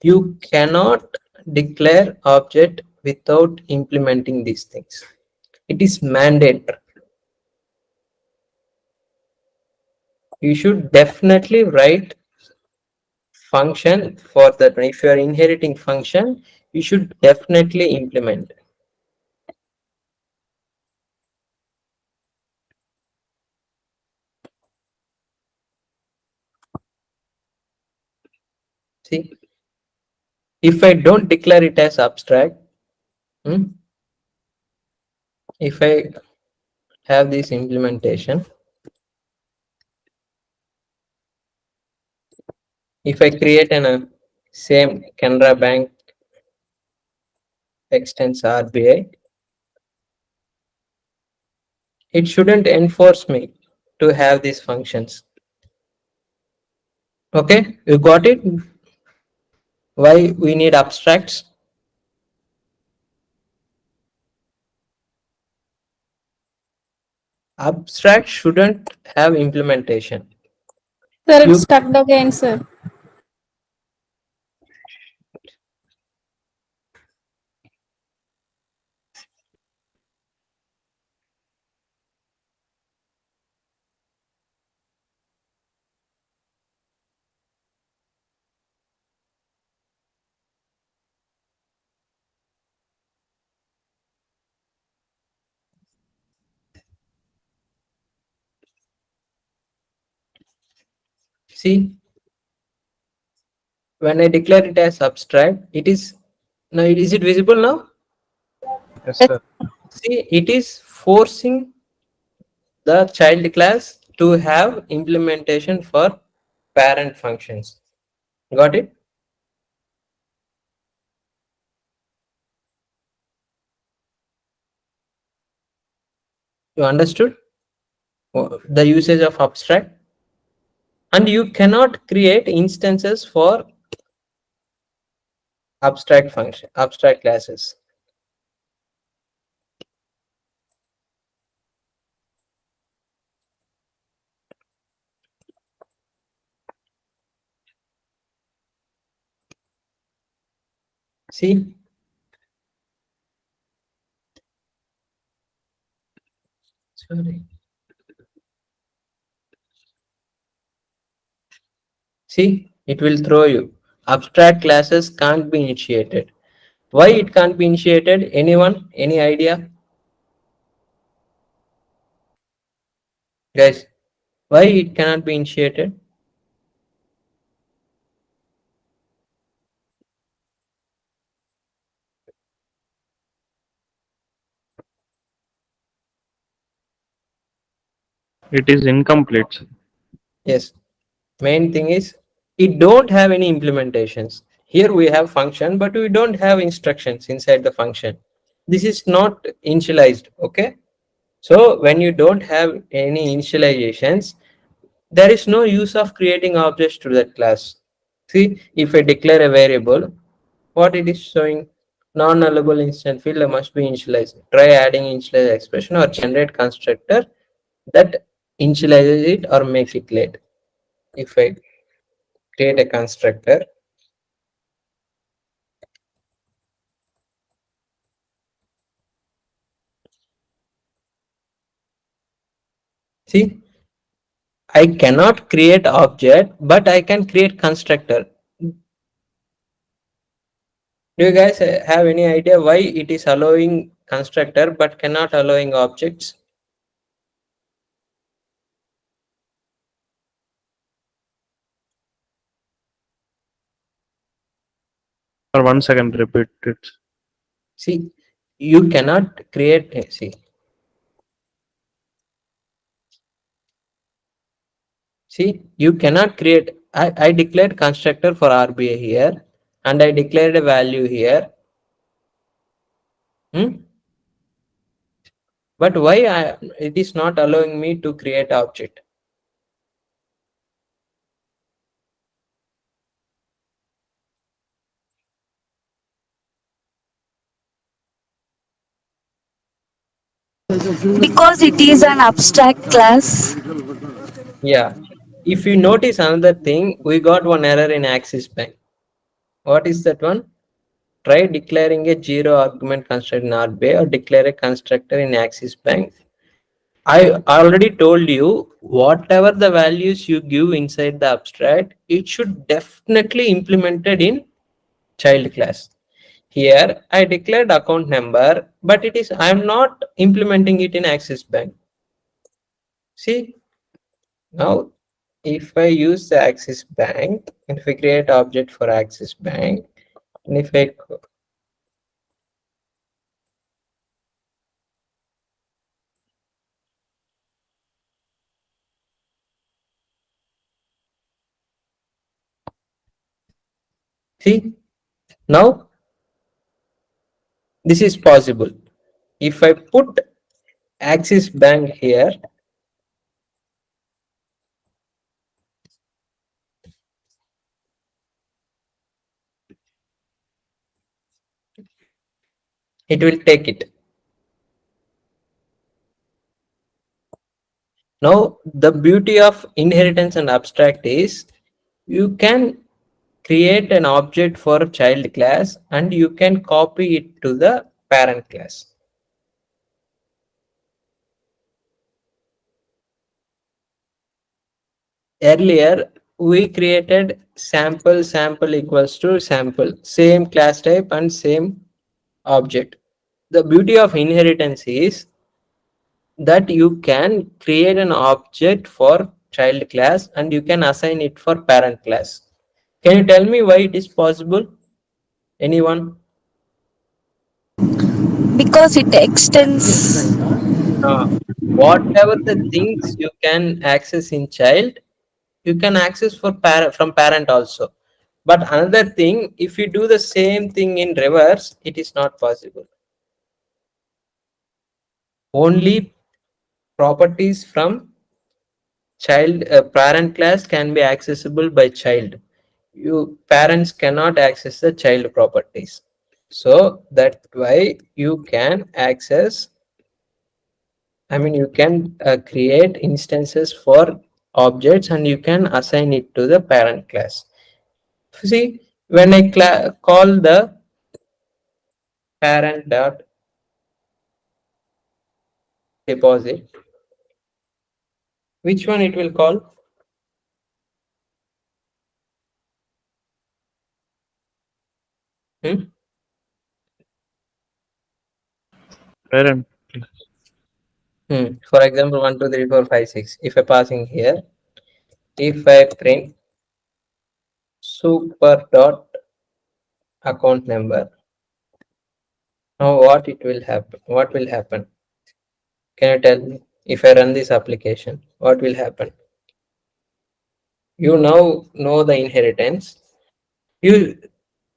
you cannot declare object without implementing these things. It is mandatory. You should definitely write function for that. If you are inheriting function, you should definitely implement. See, if I don't declare it as abstract, if I have this implementation, if I create an same Canara Bank extends RBI, it shouldn't enforce me to have these functions. Okay, you got it? Why we need abstracts? Abstract shouldn't have implementation. Sir, it's You stuck again, sir. see, when I declare it as abstract, it is now. Is it visible now? yes, Yes, sir. See, it is forcing the child class to have implementation for parent functions. Got it? You understood the usage of abstract? And you cannot create instances for abstract function, abstract classes. See, sorry. See, it will throw you. Abstract classes can't be initiated. Why it can't be initiated? Anyone? Any idea? Guys, why it cannot be initiated? It is incomplete. Yes. Main thing is it don't have any implementations. Here we have function, but we don't have instructions inside the function. This is not initialized. Okay. So when you don't have any initializations, there is no use of creating objects to that class. See, if I declare a variable, what it is showing, non-nullable instant field must be initialized. Try adding initialize expression or generate constructor that initializes it or make it late. If I create a constructor, see, I cannot create object, but I can create constructor. Do you guys have any idea why it is allowing constructor but cannot allowing objects? For 1 second, repeat it. See, you cannot create, see, you cannot create. I declared constructor for RBA here, and I declared a value here. But why it is not allowing me to create object? Because it is an abstract class. Yeah. If you notice another thing, we got one error in Axis Bank. What is that one? Try declaring a zero argument constructor in RBA or declare a constructor in Axis Bank. I already told you whatever the values you give inside the abstract, it should definitely implemented in child class. Here I declared account number, but it is I am not implementing it in Axis Bank. See, now if I use the Axis Bank, if I create object for Axis Bank, and if I see, now this is possible. If I put Axis Bank here, it will take it. Now, the beauty of inheritance and abstract is you can create an object for a child class and you can copy it to the parent class. Earlier, we created sample equals to sample, same class type and same object. The beauty of inheritance is that you can create an object for child class and you can assign it for parent class. Can you tell me why it is possible? Anyone? Because it extends. Uh, Whatever the things you can access in child, you can access for from parent also. But another thing, if you do the same thing in reverse, it is not possible. Only properties from child parent class can be accessible by child. You parents cannot access the child properties. So that's why you can access, I mean, you can create instances for objects and you can assign it to the parent class. See, when I call the parent dot deposit, which one it will call? Hmm? Parent. For example, 1, 2, 3, 4, 5, 6. If I passing here, if I print super dot account number, now what it will happen? What will happen? Can you tell me? If I run this application, what will happen? You now know the inheritance. You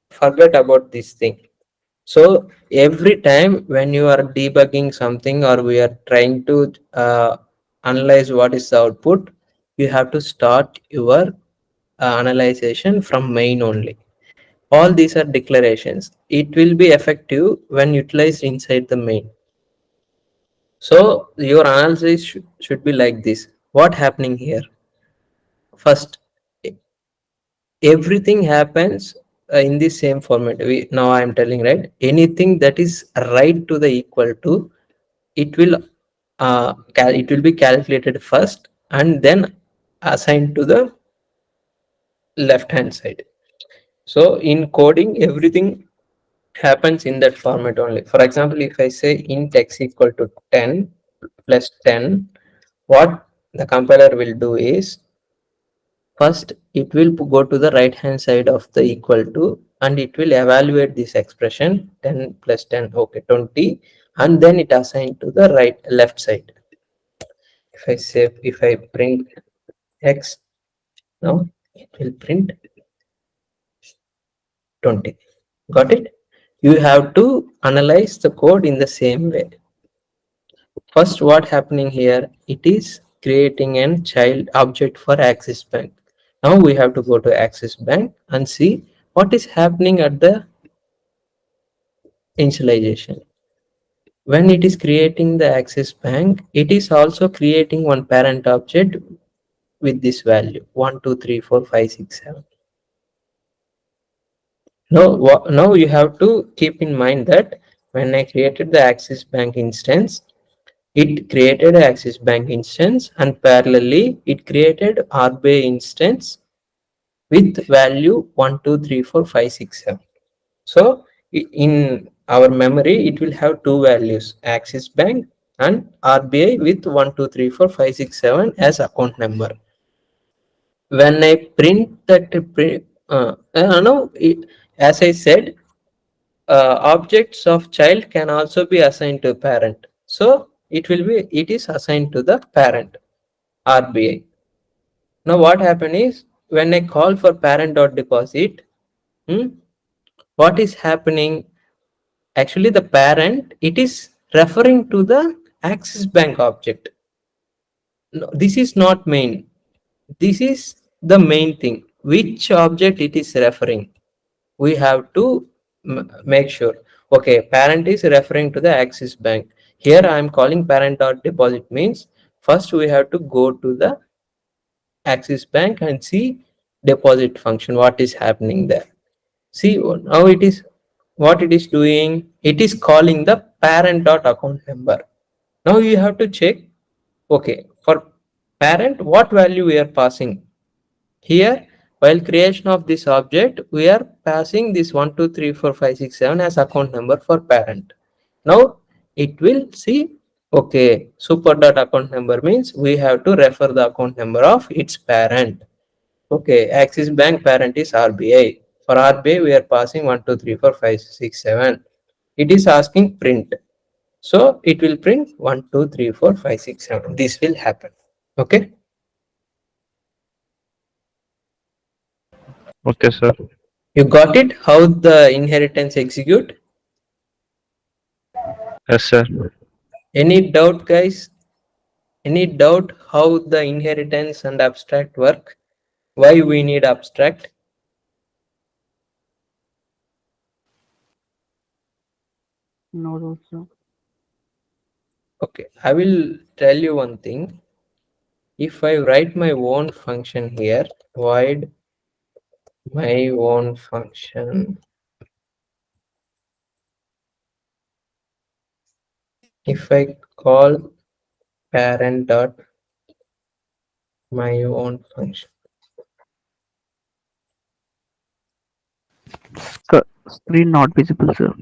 forget about this thing. So every time when you are debugging something or we are trying to analyze what is the output, you have to start your analyzation from main only. All these are declarations. It will be effective when utilized inside the main. So your analysis should be like this. What happening here? First, everything happens in the same format. Now I am telling, right, anything that is right to the equal to, it will it will be calculated first and then assigned to the left hand side. So in coding, everything happens in that format only. For example, if I say int x equal to 10 plus 10, what the compiler will do is, first it will go to the right hand side of the equal to, and it will evaluate this expression 10 plus 10, okay, 20, and then it assign to the left side. If I print x, now it will print 20. Got it? You have to analyze the code in the same way. First, what happening here? It is creating a child object for Axis Bank. Now we have to go to Axis Bank and see what is happening at the initialization. When it is creating the Axis Bank, it is also creating one parent object with this value 1, 2, 3, 4, 5, 6, 7. Now you have to keep in mind that when I created the Axis Bank instance, it created an Axis Bank instance, and parallelly it created RBI instance with value 1, 2, 3, 4, 5, 6, 7. So in our memory, it will have two values, Axis Bank and RBI with 1, 2, 3, 4, 5, 6, 7 as account number. When I print that, no, as I said, objects of child can also be assigned to parent. So it is assigned to the parent RBI. Now what happened is, when I call for parent dot deposit, what is happening? Actually, the parent, it is referring to the Axis Bank object. No, this is not main. This is the main thing. Which object it is referring? We have to make sure. Okay, parent is referring to the Axis Bank. Here I am calling parent dot deposit, means first we have to go to the Axis Bank and see deposit function, what is happening there. See, now it is, what it is doing, it is calling the parent dot account number. Now you have to check, okay, for parent what value we are passing. Here, while creation of this object, we are passing this 1, 2, 3, 4, 5, 6, 7 as account number for parent. Now it will see, okay, super dot account number means we have to refer the account number of its parent. Okay, Axis Bank parent is RBI. For RBI, we are passing 1, 2, 3, 4, 5, 6, 7. It is asking print. So it will print 1, 2, 3, 4, 5, 6, 7. This will happen. Okay. Okay, sir. You got it? How the inheritance execute? Yes, sir. Any doubt, guys? Any doubt how the inheritance and abstract work? Why we need abstract? No, sir. Okay, I will tell you one thing. If I write my own function here, void my own function, if I call parent dot my own function, Screen not visible, sir.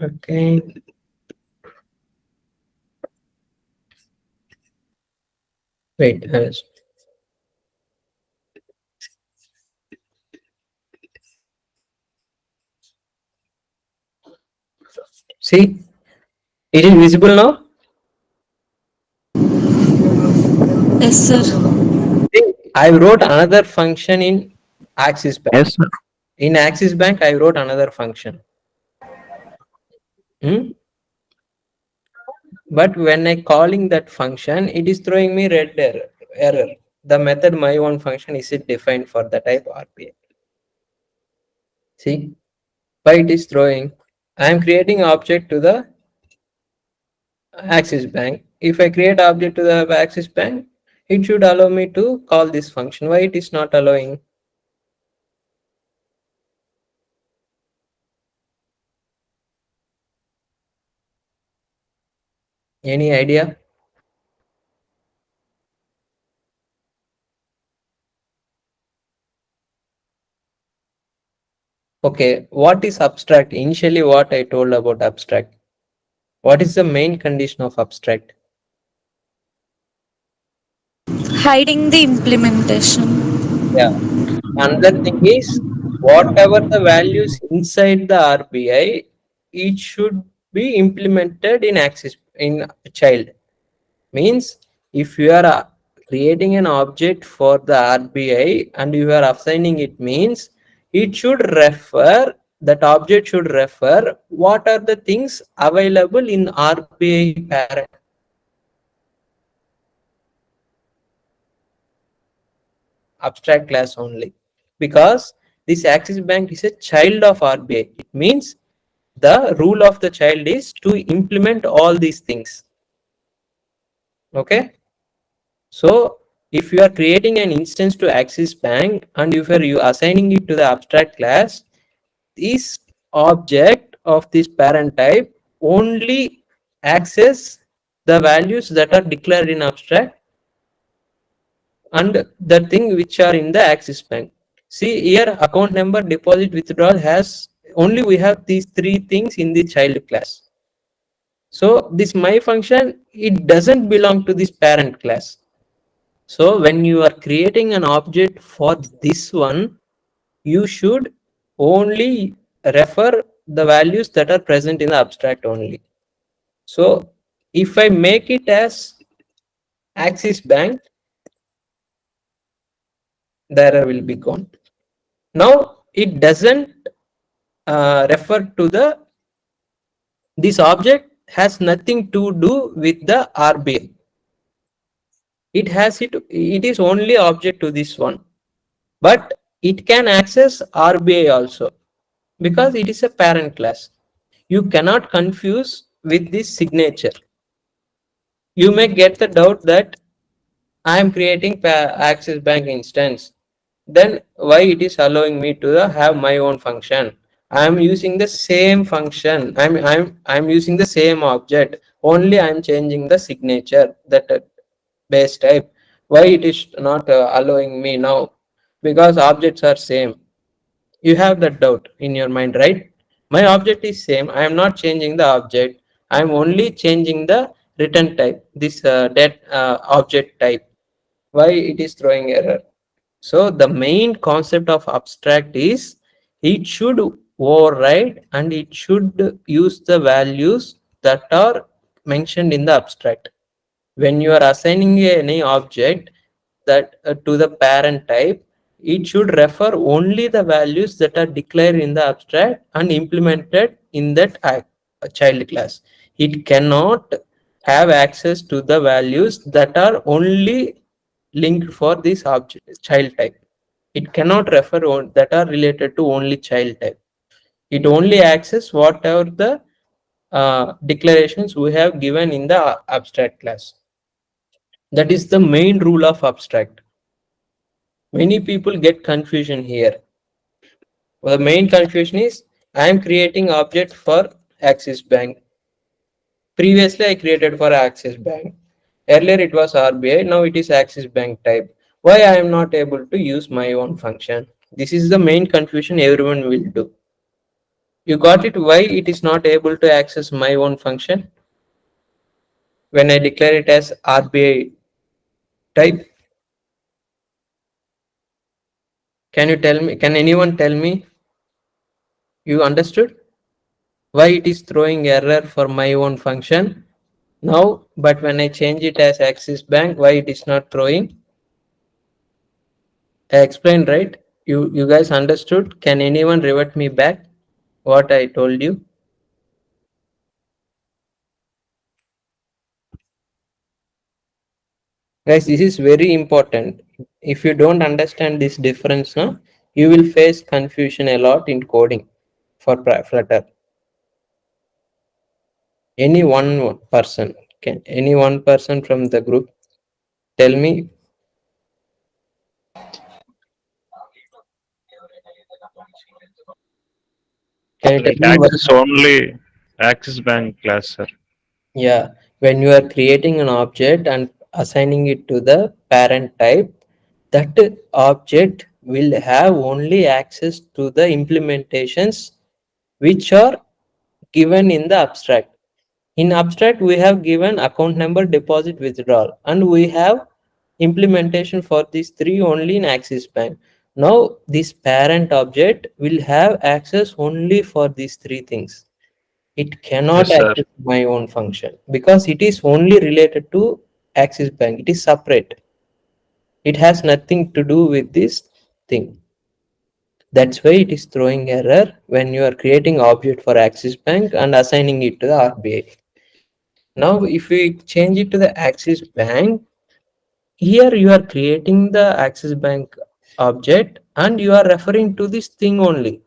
okay, wait, see, it is visible now. Yes, sir. I wrote another function in Axis Bank. Yes, sir. In Axis Bank, I wrote another function. But when I calling that function, it is throwing me red error. The method my own function is it defined for the type RPA. See, why it is throwing? I am creating object to the Axis Bank. If I create object to the Axis Bank, it should allow me to call this function. Why it is not allowing? Any idea? Okay, what is abstract? Initially, what I told about abstract. What is the main condition of abstract? Hiding the implementation. Yeah. Another thing is, whatever the values inside the RBI, it should be implemented in access in child. Means if you are creating an object for the RBI and you are assigning it, means it should refer, that object should refer what are the things available in RBI parent abstract class only, because this Axis Bank is a child of RBI. It means the rule of the child is to implement all these things. Okay. So if you are creating an instance to Axis Bank and if you are assigning it to the abstract class, this object of this parent type only access the values that are declared in abstract and the thing which are in the Axis Bank. See here, account number, deposit, withdrawal has only we have these three things in the child class. So this my function, it doesn't belong to this parent class. So when you are creating an object for this one, you should only refer the values that are present in the abstract only. So if I make it as Axis Bank, the error will be gone. Now it doesn't refer to the, this object has nothing to do with the RBI. It is only object to this one, but it can access RBI also because it is a parent class. You cannot confuse with this signature. You may get the doubt that I am creating Axis Bank instance. Then why it is allowing me to have my own function? I am using the same function. I'm using the same object. Only I am changing the signature, that base type. Why it is not allowing me now? Because objects are same. You have that doubt in your mind, right? My object is same. I am not changing the object. I am only changing the return type, this that object type. Why it is throwing error? So the main concept of abstract is it should override and it should use the values that are mentioned in the abstract. When you are assigning any object that to the parent type, it should refer only the values that are declared in the abstract and implemented in that child class. It cannot have access to the values that are only linked for this object child type. It cannot refer on that are related to only child type. It only access whatever the declarations we have given in the abstract class. That is the main rule of abstract. Many people get confusion here. The main confusion is I am creating object for Axis Bank. Previously I created for Axis Bank. Earlier it was RBI, now it is Axis Bank type. Why I am not able to use my own function? This is the main confusion everyone will do. You got it? Why it is not able to access my own function when I declare it as RBI type? Can you tell me? Can anyone tell me? You understood why it is throwing error for my own function now, but when I change it as Axis Bank, why it is not throwing? I explained, right? You guys understood? Can anyone revert me back what I told you? Guys, this is very important. If you don't understand this difference, no, you will face confusion a lot in coding for Flutter. Any one person, can any one person from the group tell me? Can you tell It me what? access only Axis Bank class, sir. Yeah, when you are creating an object and assigning it to the parent type, that object will have only access to the implementations which are given in the abstract. In abstract, we have given account number, deposit, withdrawal, and we have implementation for these three only in Axis Bank. Now, this parent object will have access only for these three things. It cannot Yes, sir. access my own function because it is only related to Axis Bank. It is separate. It has nothing to do with this thing. That's why it is throwing error when you are creating object for Axis Bank and assigning it to the RBI. Now, if we change it to the Axis Bank, here you are creating the Axis Bank object and you are referring to this thing only.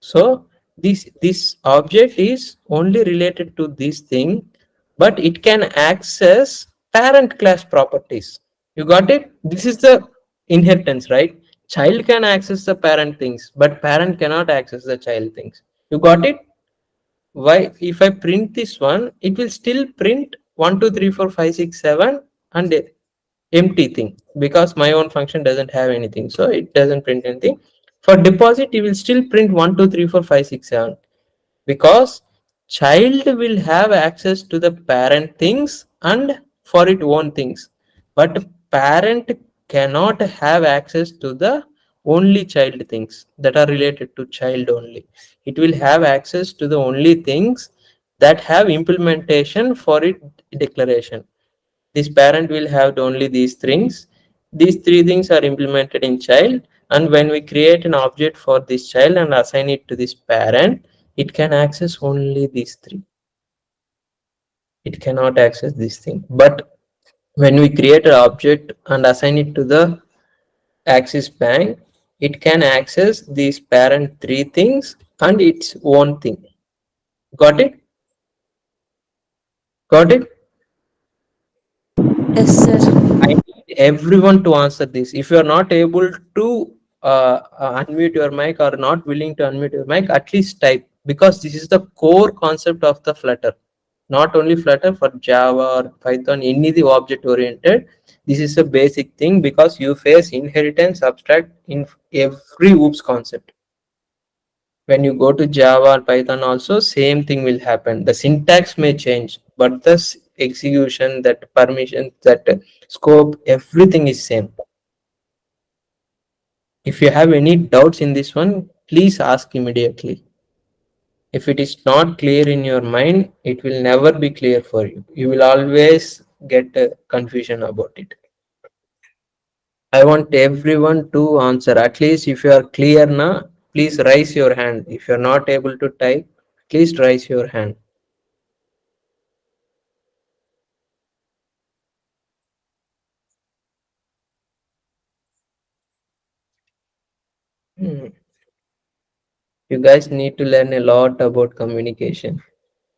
So this object is only related to this thing, but it can access parent class properties. You got it? This is the inheritance, right? Child can access the parent things, but parent cannot access the child things. You got it? Why? If I print this one, it will still print 1 2 3 4 5 6 7 and a empty thing because my own function doesn't have anything, so it doesn't print anything. For deposit, it will still print 1 2 3 4 5 6 7 because child will have access to the parent things and for its own things, but parent cannot have access to the only child things that are related to child only. It will have access to the only things that have implementation for its declaration. This parent will have only these things. These three things are implemented in child, and when we create an object for this child and assign it to this parent, it can access only these three. It cannot access this thing. But when we create an object and assign it to the Axis Bank, it can access these parent three things and its own thing. Got it? Got it? Yes, sir. I need everyone to answer this. If you are not able to unmute your mic or not willing to unmute your mic, at least type, because this is the core concept of the Flutter. Not only Flutter, for Java or Python, any the object oriented. This is a basic thing because you face inheritance abstract in every OOPS concept. When you go to Java or Python also, same thing will happen. The syntax may change, but the execution, that permission, that scope, everything is same. If you have any doubts in this one, please ask immediately. If it is not clear in your mind, it will never be clear for you. You will always get confusion about it. I want everyone to answer. At least if you are clear now, please raise your hand. If you are not able to type, please raise your hand. Hmm. You guys need to learn a lot about communication.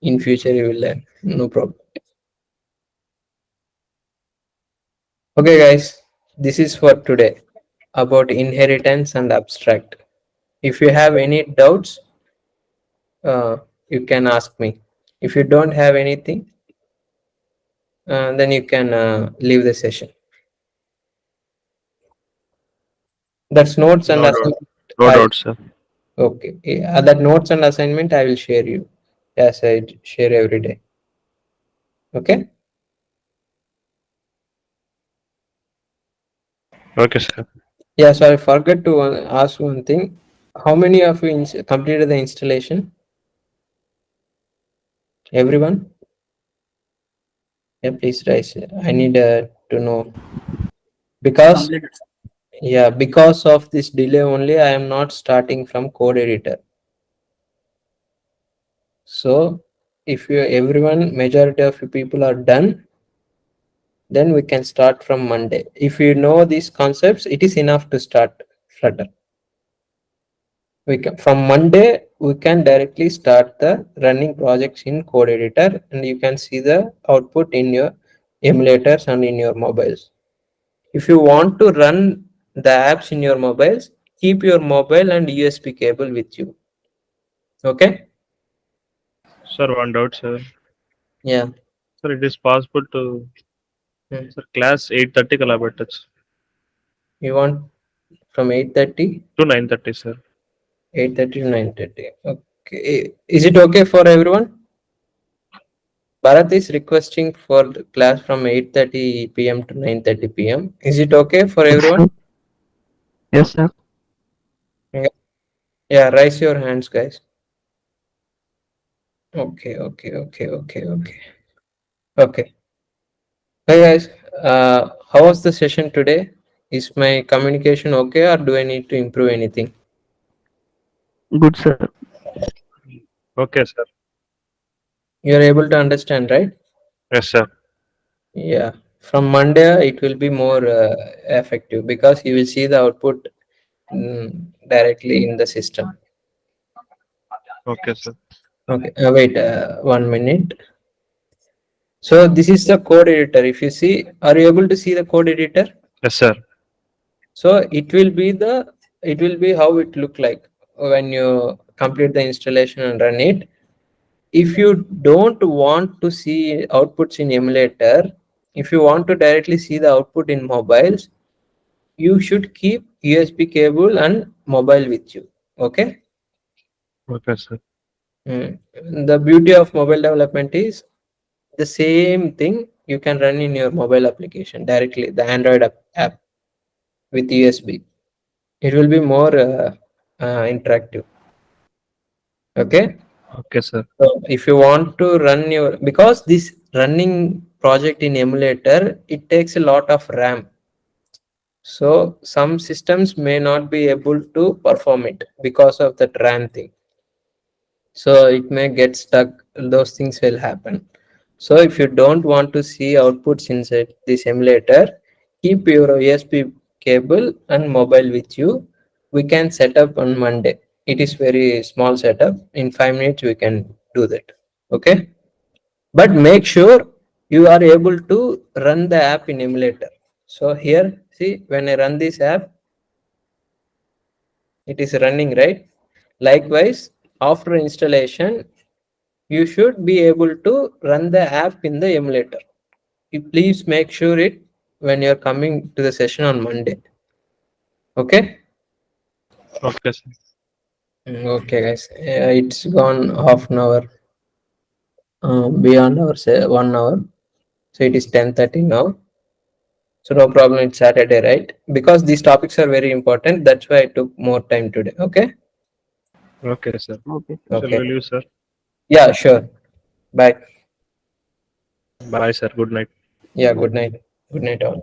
In future, you will learn. No problem. Okay, guys, this is for today about inheritance and abstract. If you have any doubts, you can ask me. If you don't have anything, then you can leave the session. That's notes and No doubt. assignment. No I doubt, sir. Okay. That notes and assignment I will share you as I share every day. Okay. Okay, sir. Yeah. So I forgot to ask one thing. How many of you completed the installation? Everyone? Yeah, please raise. I need to know because Completed. yeah, because of this delay only, I am not starting from code editor. So if you everyone, majority of you people are done, then we can start from Monday. If you know these concepts, it is enough to start Flutter. We can, from Monday we can directly start the running projects in code editor, and you can see the output in your emulators and in your mobiles. If you want to run the apps in your mobiles, keep your mobile and USB cable with you. Okay. Sir, one doubt, sir. Yeah. Sir, it is possible to Hmm. sir class 8:30 kala పెట్టొచ్చు. You want from 8:30? to 9:30, sir. 8:30 to 9:30. Okay. Is it okay for everyone? Bharat is requesting for the class from 8:30 p.m. to 9:30 p.m. Is it okay for Yes, everyone? sir. Yes, sir. Yeah. Yeah, raise your hands, guys. Okay, okay, okay, okay, okay. Okay. Hey guys, how was the session today? Is my communication okay or do I need to improve anything? Good, sir. Okay, sir. You are able to understand, right? Yes, sir. Yeah. From Monday, it will be more effective because you will see the output directly in the system. Okay, sir. Okay. Wait, 1 minute. So this is the code editor. If you see, are you able to see the code editor? Yes, sir. So it will be how it look like when you complete the installation and run it. If you don't want to see outputs in emulator, if you want to directly see the output in mobiles, you should keep USB cable and mobile with you. Okay. Okay, sir. The beauty of mobile development is the same thing you can run in your mobile application directly, the Android app with USB. It will be more interactive. Okay. Okay, sir. So if you want to run your, because this running project in emulator, it takes a lot of RAM. So some systems may not be able to perform it because of that RAM thing. So it may get stuck. Those things will happen. So if you don't want to see outputs inside this emulator, keep your USB cable and mobile with you. We can set up on Monday. It is very small setup. In 5 minutes we can do that. Okay. But make sure you are able to run the app in emulator. So here, see, when I run this app, it is running, right? Likewise, after installation, you should be able to run the app in the emulator. You please make sure it when you're coming to the session on Monday. Okay. Okay, sir. Okay, guys. It's gone half an hour beyond our say 1 hour. So it is 10:30 now. So no problem. It's Saturday, right? Because these topics are very important. That's why I took more time today. Okay. Okay, sir. Okay, sir. Shall we Okay. leave, sir? Yeah. Sure. Bye. Bye, sir. Good night. Yeah. Good night. Good night all.